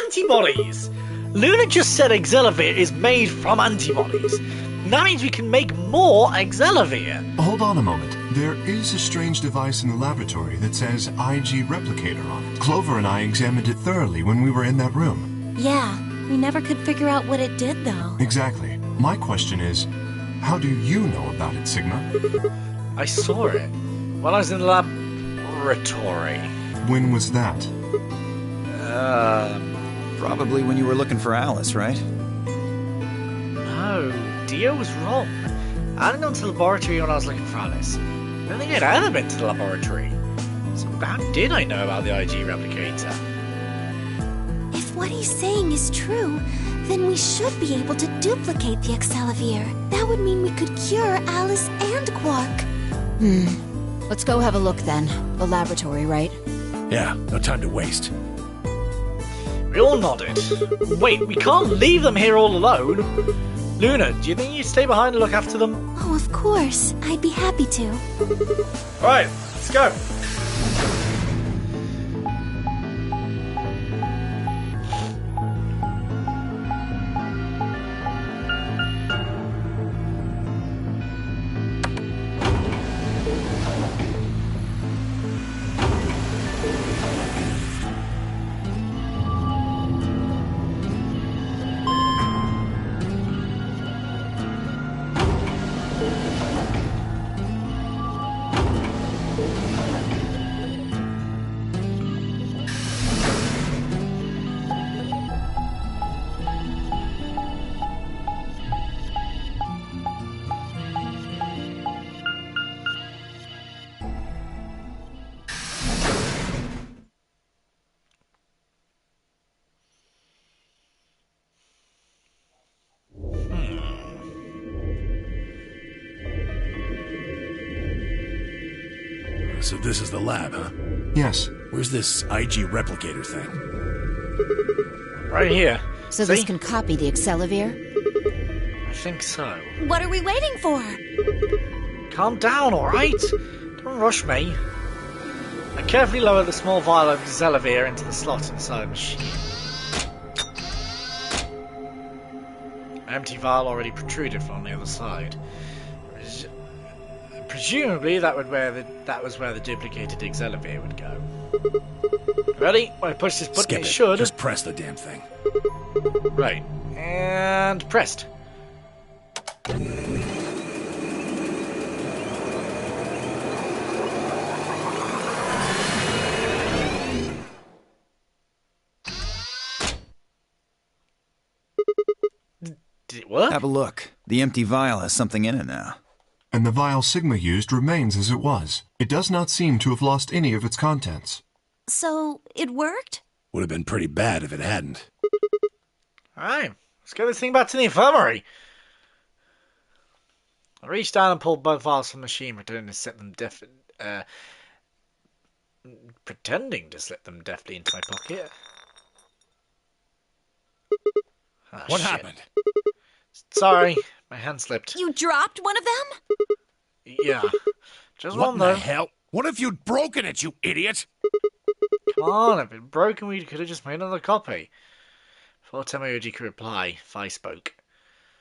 Antibodies! Luna just said Excelavir is made from antibodies. That means we can make more Excelavir. Hold on a moment. There is a strange device in the laboratory that says IG replicator on it. Clover and I examined it thoroughly when we were in that room. Yeah, we never could figure out what it did, though. Exactly. My question is, how do you know about it, Sigma? I saw it while I was in the laboratory. When was that? Probably when you were looking for Alice, right? No, Dio was wrong. I didn't go to the laboratory when I was looking for Alice. I don't think I'd ever been to the laboratory. So how did I know about the IG replicator? If what he's saying is true, then we should be able to duplicate the Excelavir. That would mean we could cure Alice and Quark. Let's go have a look then. The laboratory, right? Yeah, no time to waste. We all nodded. Wait, we can't leave them here all alone. Luna, do you think you'd stay behind and look after them? Oh, of course. I'd be happy to. Alright, let's go. So this is the lab, huh? Yes. Where's this IG replicator thing? Right here. So See? this can copy the Accelavir? I think so. What are we waiting for? Calm down, alright? Don't rush me. I carefully lowered the small vial of Accelavir into the slot inside the machine. An empty vial already protruded from the other side. Presumably that was where the duplicated Accelavir would go. Ready? When I push this button, Skip it it. should. Just press the damn thing. Right. And pressed. Did it work? Have a look. The empty vial has something in it now. And the vial Sigma used remains as it was. It does not seem to have lost any of its contents. So, it worked? Would have been pretty bad if it hadn't. Alright, let's get this thing back to the infirmary. I reached down and pulled both vials from the machine, pretending to slip them deftly into my pocket. Ah, What shit. happened? Sorry, my hand slipped. You dropped one of them? Yeah, just What one in though. the hell? What if you'd broken it, you idiot? Come on, if it broken, we could have just made another copy. Before Tamayoji could reply, Fi spoke.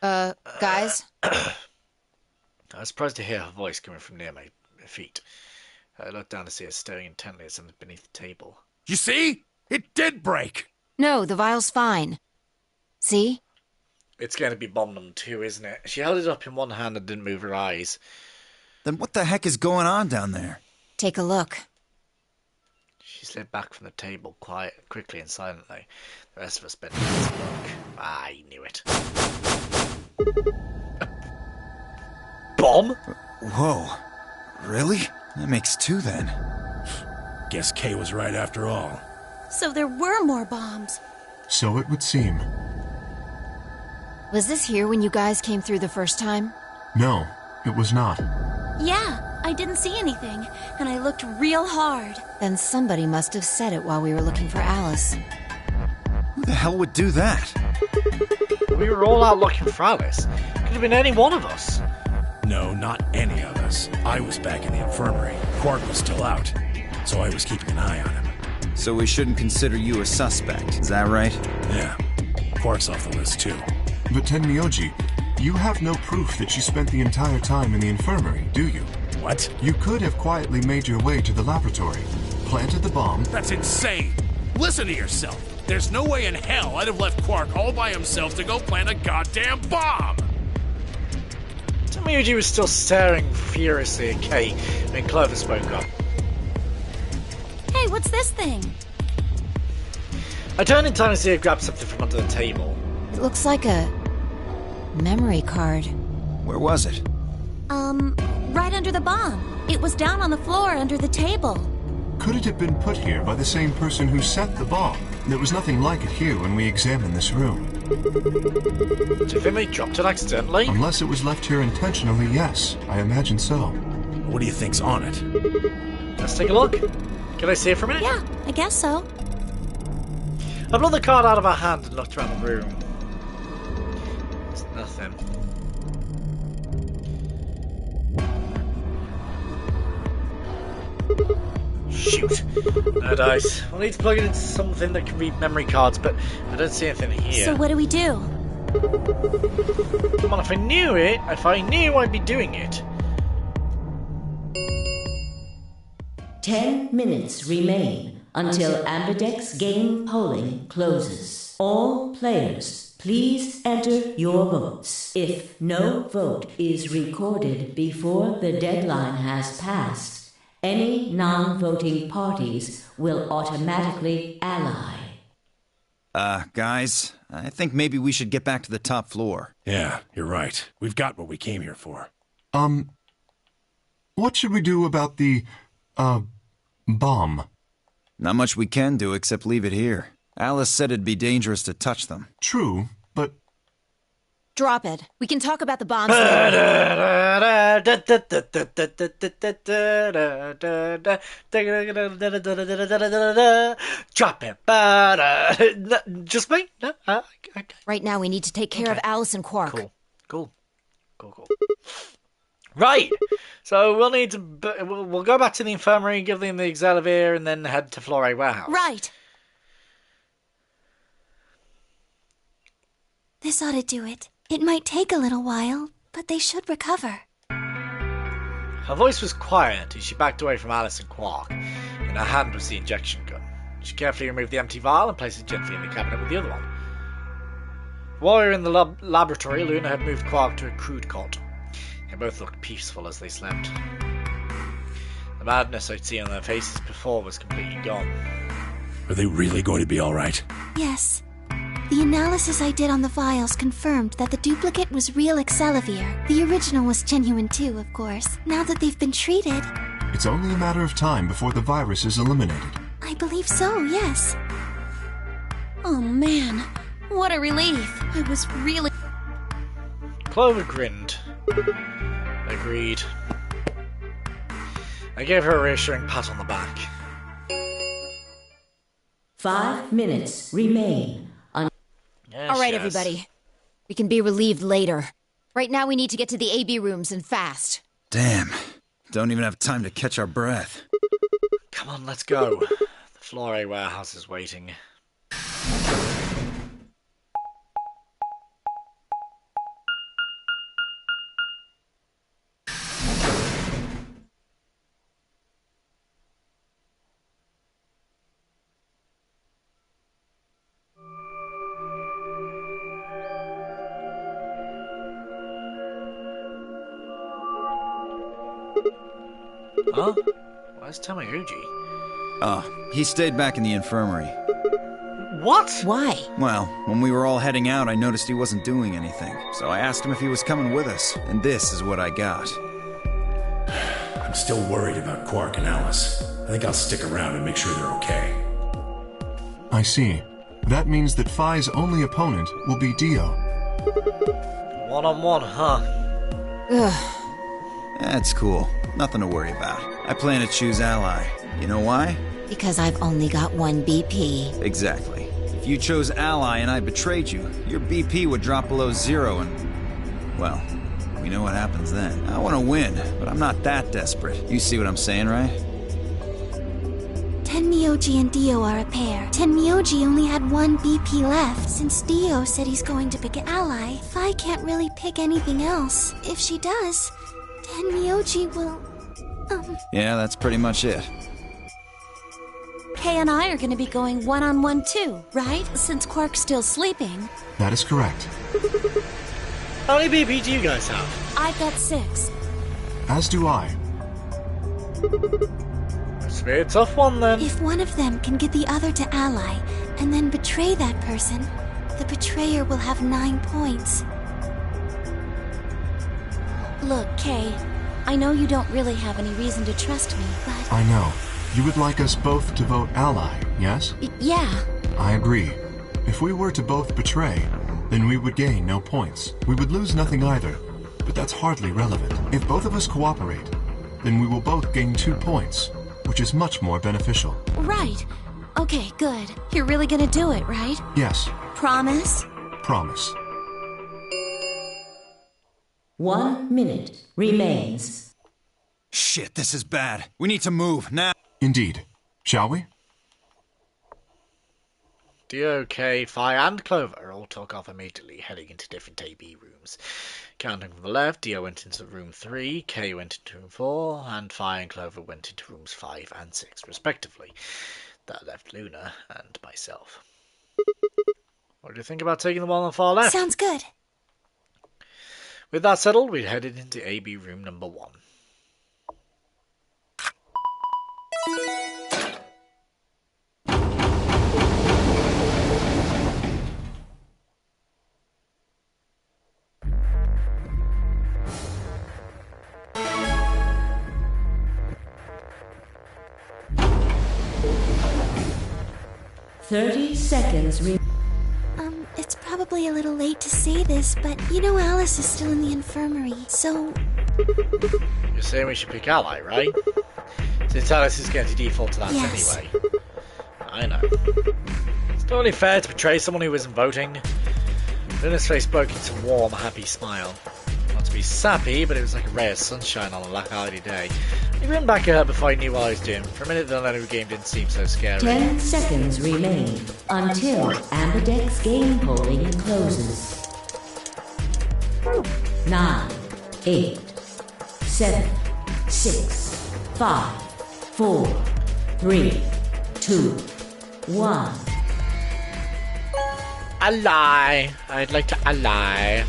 Guys? I was surprised to hear her voice coming from near my feet. I looked down to see her staring intently at something beneath the table. You see? It did break! No, the vial's fine. See? It's going to be bomb number 2, isn't it? She held it up in one hand and didn't move her eyes. Then what the heck is going on down there? Take a look. She slid back from the table quickly and silently. The rest of us bent down to look. I knew it. Bomb? Whoa. Really? That makes 2 then. Guess Kay was right after all. So there were more bombs. So it would seem. Was this here when you guys came through the first time? No, it was not. Yeah, I didn't see anything, and I looked real hard. Then somebody must have said it while we were looking for Alice. Who the hell would do that? We were all out looking for Alice. Could have been any one of us. No, not any of us. I was back in the infirmary. Quark was still out, so I was keeping an eye on him. So we shouldn't consider you a suspect, is that right? Yeah, Quark's off the list too. But Tenmyoji, you have no proof that she spent the entire time in the infirmary, do you? What? You could have quietly made your way to the laboratory, planted the bomb. That's insane! Listen to yourself! There's no way in hell I'd have left Quark all by himself to go plant a goddamn bomb! Tamayoji was still staring furiously at Kay when Clover spoke up. Hey, what's this thing? I turned in time to see her grab something from under the table. It looks like a memory card. Where was it? Right under the bomb. It was down on the floor under the table. Could it have been put here by the same person who set the bomb? There was nothing like it here when we examined this room. Do you think they dropped it accidentally? Unless it was left here intentionally, yes. I imagine so. What do you think's on it? Let's take a look. Can I see it for a minute? Yeah, I guess so. I blew the card out of her hand and looked around the room. There's nothing. Shoot. No dice. We'll need to plug it into something that can read memory cards, but I don't see anything here. So what do we do? Come on, if I knew, I'd be doing it. 10 minutes remain until Ambidex game polling closes. All players, please enter your votes. If no vote is recorded before the deadline has passed, any non-voting parties will automatically ally. Guys, I think maybe we should get back to the top floor. Yeah, you're right. We've got what we came here for. What should we do about the, bomb? Not much we can do except leave it here. Alice said it'd be dangerous to touch them. True, but drop it. We can talk about the bombs later. Drop it. Just me? No? Okay. Right now, we need to take care of Alice and Quark. Cool. Right. So we'll need to. We'll go back to the infirmary, give them the Xelivir, and then head to Flore Warehouse. Right. This ought to do it. It might take a little while, but they should recover. Her voice was quiet as she backed away from Alice and Quark. In her hand was the injection gun. She carefully removed the empty vial and placed it gently in the cabinet with the other one. While we were in the laboratory, Luna had moved Quark to a crude cot. They both looked peaceful as they slept. The madness I'd seen on their faces before was completely gone. Are they really going to be all right? Yes. The analysis I did on the vials confirmed that the duplicate was real Xelivir. The original was genuine too, of course. Now that they've been treated... It's only a matter of time before the virus is eliminated. I believe so, yes. Oh man, what a relief. I was really... Clover grinned. Agreed. I gave her a reassuring pat on the back. 5 minutes remain. All right, everybody. We can be relieved later. Right now, we need to get to the AB rooms and fast. Damn. Don't even have time to catch our breath. Come on, let's go. The Flore Warehouse is waiting. Huh? Where's Tamaguchi? Oh, he stayed back in the infirmary. What? Why? Well, when we were all heading out, I noticed he wasn't doing anything. So I asked him if he was coming with us, and this is what I got. I'm still worried about Quark and Alice. I think I'll stick around and make sure they're okay. I see. That means that Phi's only opponent will be Dio. One-on-one, huh? Ugh. That's cool. Nothing to worry about. I plan to choose Ally. You know why? Because I've only got one BP. Exactly. If you chose Ally and I betrayed you, your BP would drop below 0 and... well, we know what happens then. I want to win, but I'm not that desperate. You see what I'm saying, right? Tenmyoji and Dio are a pair. Tenmyoji only had one BP left. Since Dio said he's going to pick an ally, Phi can't really pick anything else. If she does, Tenmyoji will... Yeah, that's pretty much it. Kay and I are going to be going one-on-one too, right? Since Quark's still sleeping. That is correct. How many BP do you guys have? I've got 6. As do I. It's a tough one then. If one of them can get the other to ally, and then betray that person, the betrayer will have 9 points. Look, Kay, I know you don't really have any reason to trust me, but... I know. You would like us both to vote ally, yes? Yeah. I agree. If we were to both betray, then we would gain no points. We would lose nothing either, but that's hardly relevant. If both of us cooperate, then we will both gain 2 points, which is much more beneficial. Right. Okay, good. You're really gonna do it, right? Yes. Promise? Promise. 1 minute remains. Shit, this is bad. We need to move, now. Indeed. Shall we? Dio, Kay, Phi, and Clover all took off immediately, heading into different AB rooms. Counting from the left, Dio went into room 3, Kay went into room 4, and Phi and Clover went into rooms 5 and 6, respectively. That left Luna and myself. What do you think about taking the one on the far left? Sounds good. With that settled, we headed into AB room number 1. Thirty seconds. It's probably probably a little late to say this, but you know Alice is still in the infirmary, so... You're saying we should pick Ally, right? Since Alice is going to default to that Yes. anyway. I know. It's not only fair to betray someone who isn't voting. Luna's face broke into a warm, happy smile. Not to be sappy, but it was like a ray of sunshine on a cloudy day. I grinned back at her before I knew what I was doing. For a minute, the Nonary game didn't seem so scary. 10 seconds remain until Ambidex game polling closes. 9, 8, 7, 6, 5, 4, 3, 2, 1. Ally. I'd like to ally.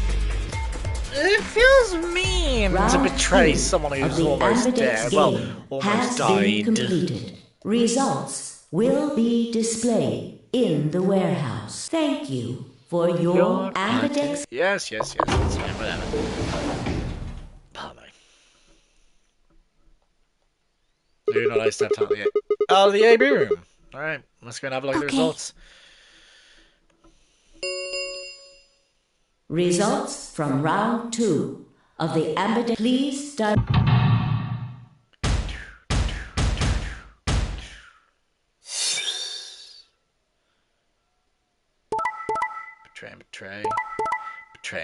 It feels mean Round to betray 2 someone of who's the almost Ambidex dead. game Well, almost has been died. completed. Results will be displayed in the warehouse. Thank you for your Ambidex. Yes. That's fine, whatever. Pardon me. Do not I stepped out of the AB room. Alright, let's go and have a look at the results. Results from round 2 of the Ambidex. Please start.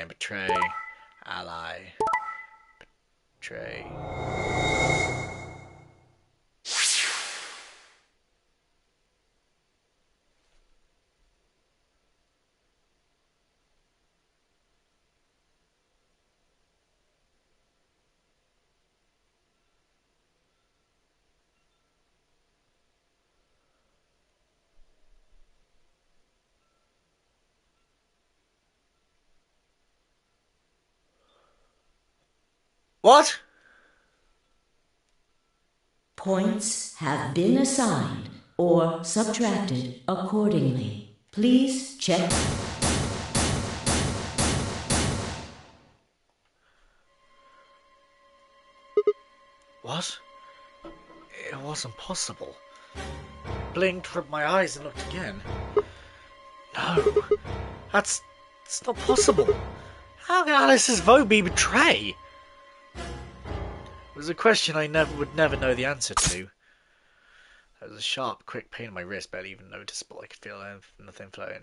Betray. Ally. Betray. What? Points have been assigned or subtracted accordingly. Please check. What? It wasn't possible. Blinked, rubbed my eyes, and looked again. No, that's not possible. How can Alice's vote be betray? It was a question I would never know the answer to. There was a sharp, quick pain in my wrist, barely even noticeable. I could feel nothing flowing.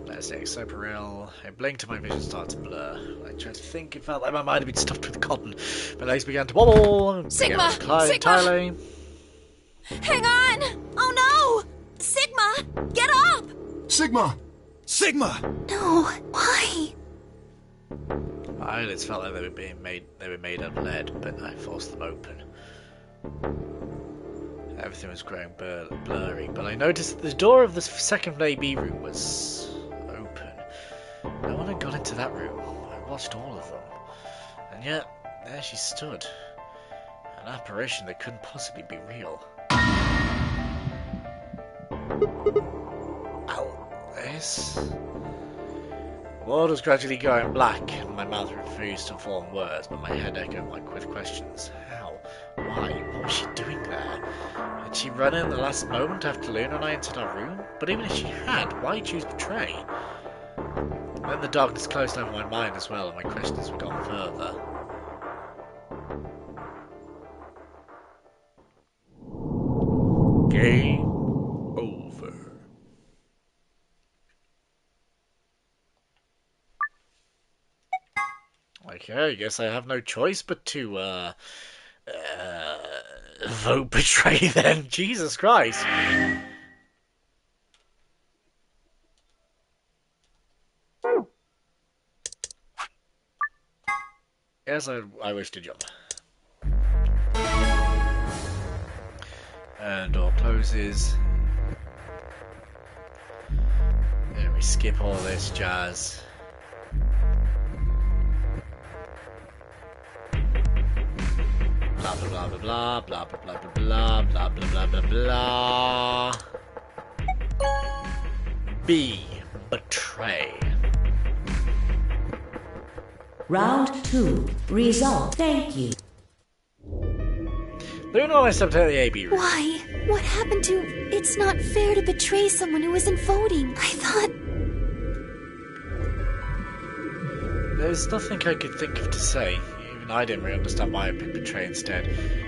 Let's say so real. I blinked and my vision started to blur. I tried to think. It felt like my mind had been stuffed with cotton. My legs began to wobble. Sigma! Entirely. Hang on! Oh no! Sigma! Get up! Sigma! No, why? My eyelids felt like they were made out of lead, but I forced them open. Everything was growing blurry, but I noticed that the door of the second AB room was open. No one had gone into that room. I watched all of them. And yet, there she stood. An apparition that couldn't possibly be real. Alice? The world was gradually going black, and my mouth refused to form words, but my head echoed with questions. How? Why? What was she doing there? Had she run in the last moment after Luna and I entered our room? But even if she had, why choose betray? Then the darkness closed over my mind as well, and my questions were gone further. Game over. Okay, I guess I have no choice but to, vote betray then. Jesus Christ. Yes, I wish to jump. And door closes. Then we skip all this jazz. Blah blah blah blah blah blah blah blah blah blah blah blah blah. B. Betray. Round 2. Result. Thank you. Luna and I stepped out of the AB room. Why? What happened to... It's not fair to betray someone who isn't voting. I thought... there's nothing I could think of to say. Even I didn't really understand why I picked betray instead.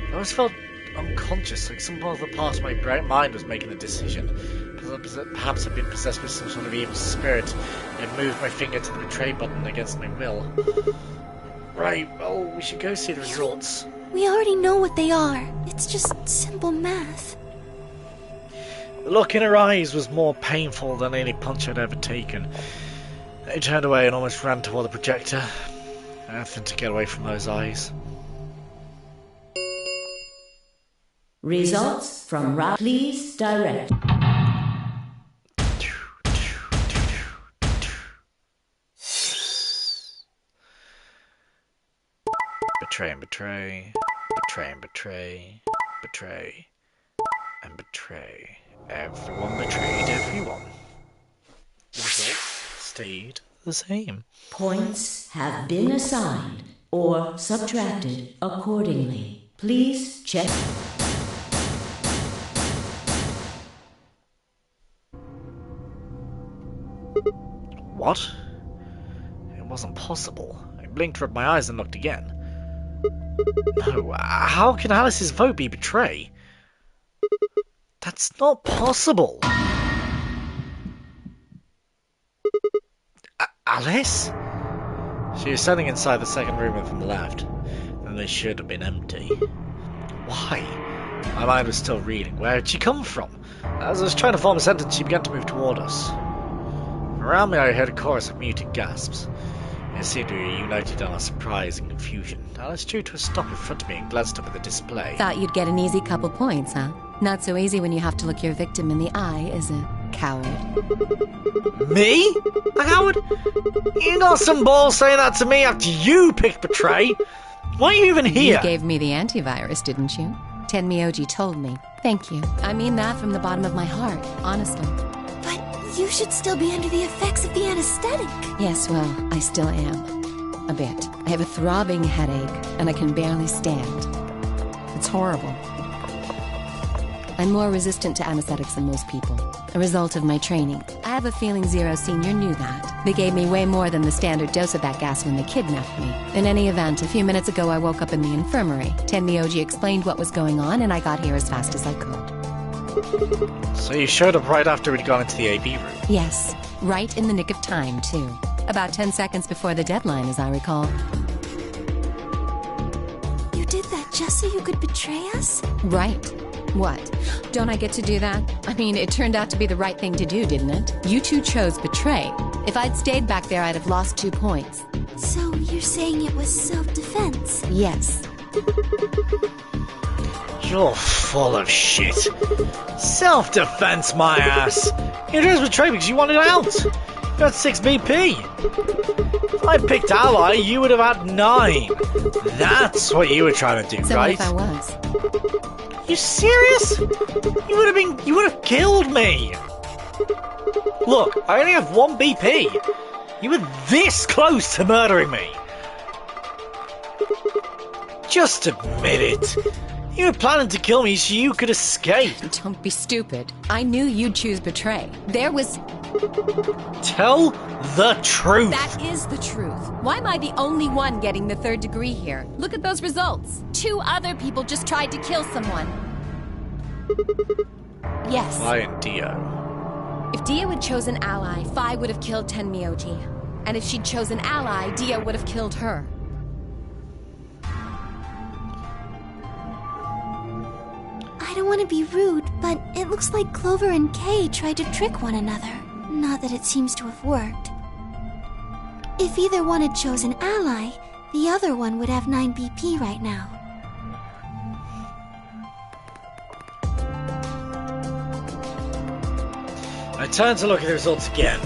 I always felt unconscious, like some other part of my mind was making a decision. Perhaps I'd been possessed with some sort of evil spirit and moved my finger to the betray button against my will. Right, well, we should go see the results. We already know what they are. It's just simple math. The look in her eyes was more painful than any punch I'd ever taken. I turned away and almost ran toward the projector. Anything to get away from those eyes. Results from round. Please direct. Betray and betray. Betray and betray. Betray and betray. Everyone betrayed everyone. The result stayed the same. Points have been assigned or subtracted accordingly. Please check. What? It wasn't possible. I blinked, rubbed my eyes, and looked again. No, how can Alice's vote be betray? That's not possible. Alice? She was standing inside the second room from the left, and they should have been empty. Why? My mind was still reading. Where had she come from? As I was trying to form a sentence, she began to move toward us. Around me I heard a chorus of muted gasps. It seemed to be united in our surprise and confusion. Alice drew to a stop in front of me and glanced up at the display. Thought you'd get an easy couple points, huh? Not so easy when you have to look your victim in the eye, is it, coward? Me? A coward? You got some balls saying that to me after you picked betray? Why are you even here? You gave me the antivirus, didn't you? Tenmyoji told me. Thank you. I mean that from the bottom of my heart, honestly. But you should still be under the effects of the anesthetic. Yes, well, I still am. A bit. I have a throbbing headache, and I can barely stand. It's horrible. I'm more resistant to anesthetics than most people, a result of my training. I have a feeling Zero Senior knew that. They gave me way more than the standard dose of that gas when they kidnapped me. In any event, a few minutes ago I woke up in the infirmary. Tenmyoji explained what was going on, and I got here as fast as I could. So you showed up right after we'd gone into the AB room? Yes, right in the nick of time, too. About 10 seconds before the deadline, as I recall. You did that just so you could betray us? Right. What? Don't I get to do that? I mean, it turned out to be the right thing to do, didn't it? You two chose betray. If I'd stayed back there, I'd have lost 2 points. So you're saying it was self-defense? Yes. You're full of shit. Self-defense, my ass. You chose betray because you wanted out. You had 6 BP. If I picked ally, you would have had 9. That's what you were trying to do, so right? So what if I was? You serious? You would have killed me. Look, I only have 1 BP. You were this close to murdering me. Just admit it. You were planning to kill me so you could escape. Don't be stupid. I knew you'd choose betray. There was... Tell the truth. That is the truth. Why am I the only one getting the 3rd degree here? Look at those results. 2 other people just tried to kill someone. Yes. Fi and Dio. If Dio had chosen ally, Fi would have killed Tenmyoji. And if she'd chosen ally, Dio would have killed her. I don't want to be rude, but it looks like Clover and Kay tried to trick one another. Not that it seems to have worked. If either one had chosen ally, the other one would have 9 BP right now. I turned to look at the results again.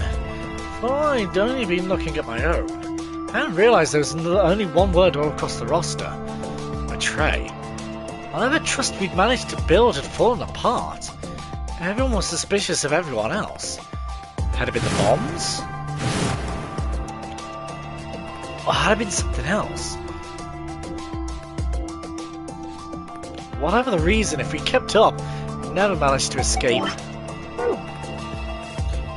For I'd only been looking at my own. I hadn't realised there was only one word all across the roster. Betray. I never trusted we'd managed to build had fallen apart. Everyone was suspicious of everyone else. Had it been the bombs? Or had it been something else? Whatever the reason, if we kept up, we'd never managed to escape.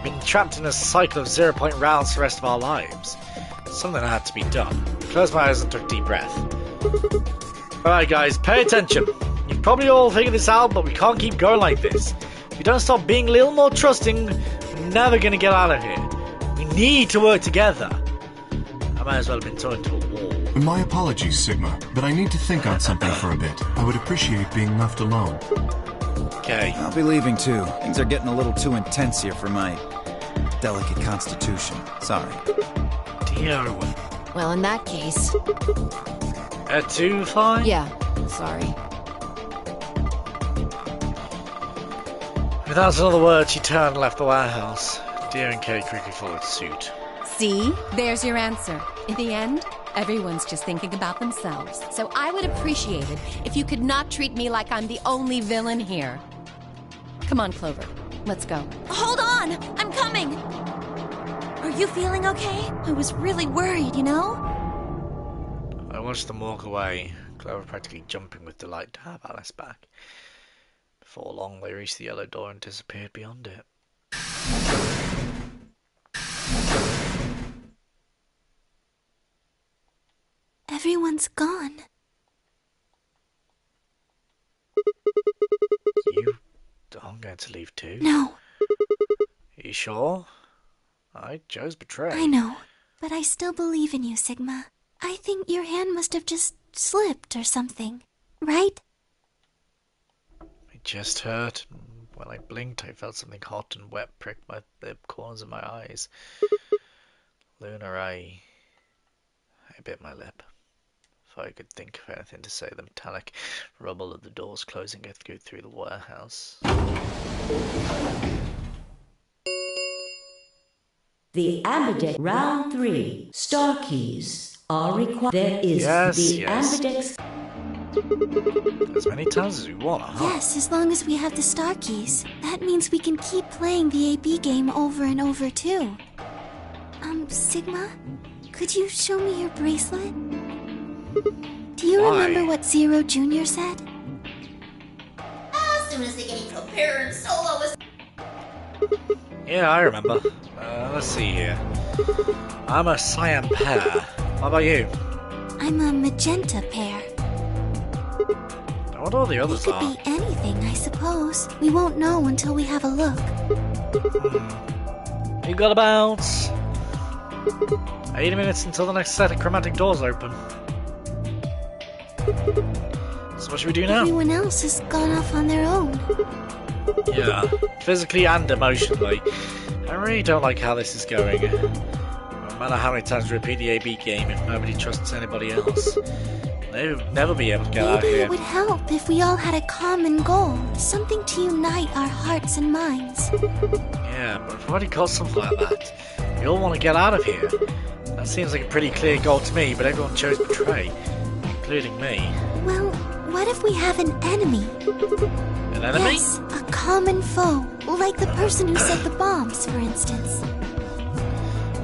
Been trapped in a cycle of 0-point rounds for the rest of our lives. something had to be done. Closed my eyes and took a deep breath. Alright guys, pay attention. You've probably all figured this out, but we can't keep going like this. If we don't stop being a little more trusting, we're never going to get out of here. We need to work together. I might as well have been talking to a wall. My apologies, Sigma, but I need to think on something for a bit. I would appreciate being left alone. Okay. I'll be leaving too. Things are getting a little too intense here for my delicate constitution. Sorry. Dio. Well, in that case... Too fine? Yeah, sorry. Without another word, she turned and left the warehouse. Dio and Kay quickly followed suit. See? There's your answer. In the end, everyone's just thinking about themselves. So I would appreciate it if you could not treat me like I'm the only villain here. Come on, Clover. Let's go. Hold on! I'm coming! Are you feeling okay? I was really worried, you know? I watched them walk away, Clover practically jumping with delight to have Alice back. Before long, they reached the yellow door and disappeared beyond it. Everyone's gone. You aren't going to leave too? No. Are you sure? I chose betray. I know, but I still believe in you, Sigma. I think your hand must have just slipped or something, right? It just hurt. When I blinked, I felt something hot and wet prick the corners of my eyes. Lunar, I bit my lip. If I could think of anything to say, the metallic rubble of the doors closing through the warehouse. The Ambidex Round 3 Star Keys are required. There is the Ambidex. As many times as we want, huh? Yes, as long as we have the star keys. That means we can keep playing the AB game over and over, too. Sigma? Could you show me your bracelet? Do you remember what Zero Jr. said? As soon as they get into a pair and solo is... Yeah, I remember. Let's see here. I'm a cyan pair. What about you? I'm a magenta pair. I wonder what the others It could be anything, I suppose. We won't know until we have a look. You got about 80 minutes until the next set of chromatic doors open. So what should we do now? Everyone else has gone off on their own. Yeah, physically and emotionally. I really don't like how this is going. No matter how many times we repeat the AB game, if nobody trusts anybody else, they'll never be able to get out of Maybe here. it would help if we all had a common goal. Something to unite our hearts and minds. Yeah, but we've already got something like that. We all want to get out of here. That seems like a pretty clear goal to me, but everyone chose betray, including me. Well, what if we have an enemy? An enemy? Yes, a common foe. Like the person who set the bombs, for instance.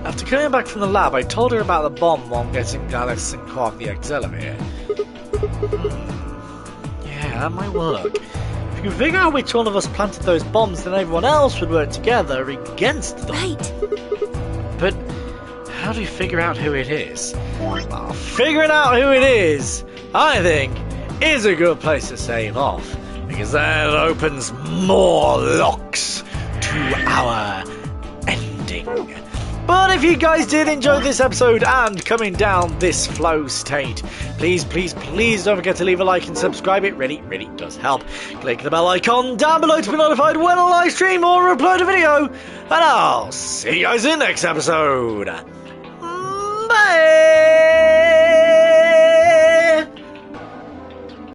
After coming back from the lab, I told her about the bomb while getting Alice and Quark the accelerator. Yeah, that might work. If you can figure out which one of us planted those bombs, then everyone else would work together against them. Right. But how do you figure out who it is? Well, figuring out who it is, I think, is a good place to save off. Because that opens more locks to our ending. But if you guys did enjoy this episode and coming down this flow state, please don't forget to leave a like and subscribe. It really does help. Click the bell icon down below to be notified when I live stream or upload a video. And I'll see you guys in the next episode. Bye!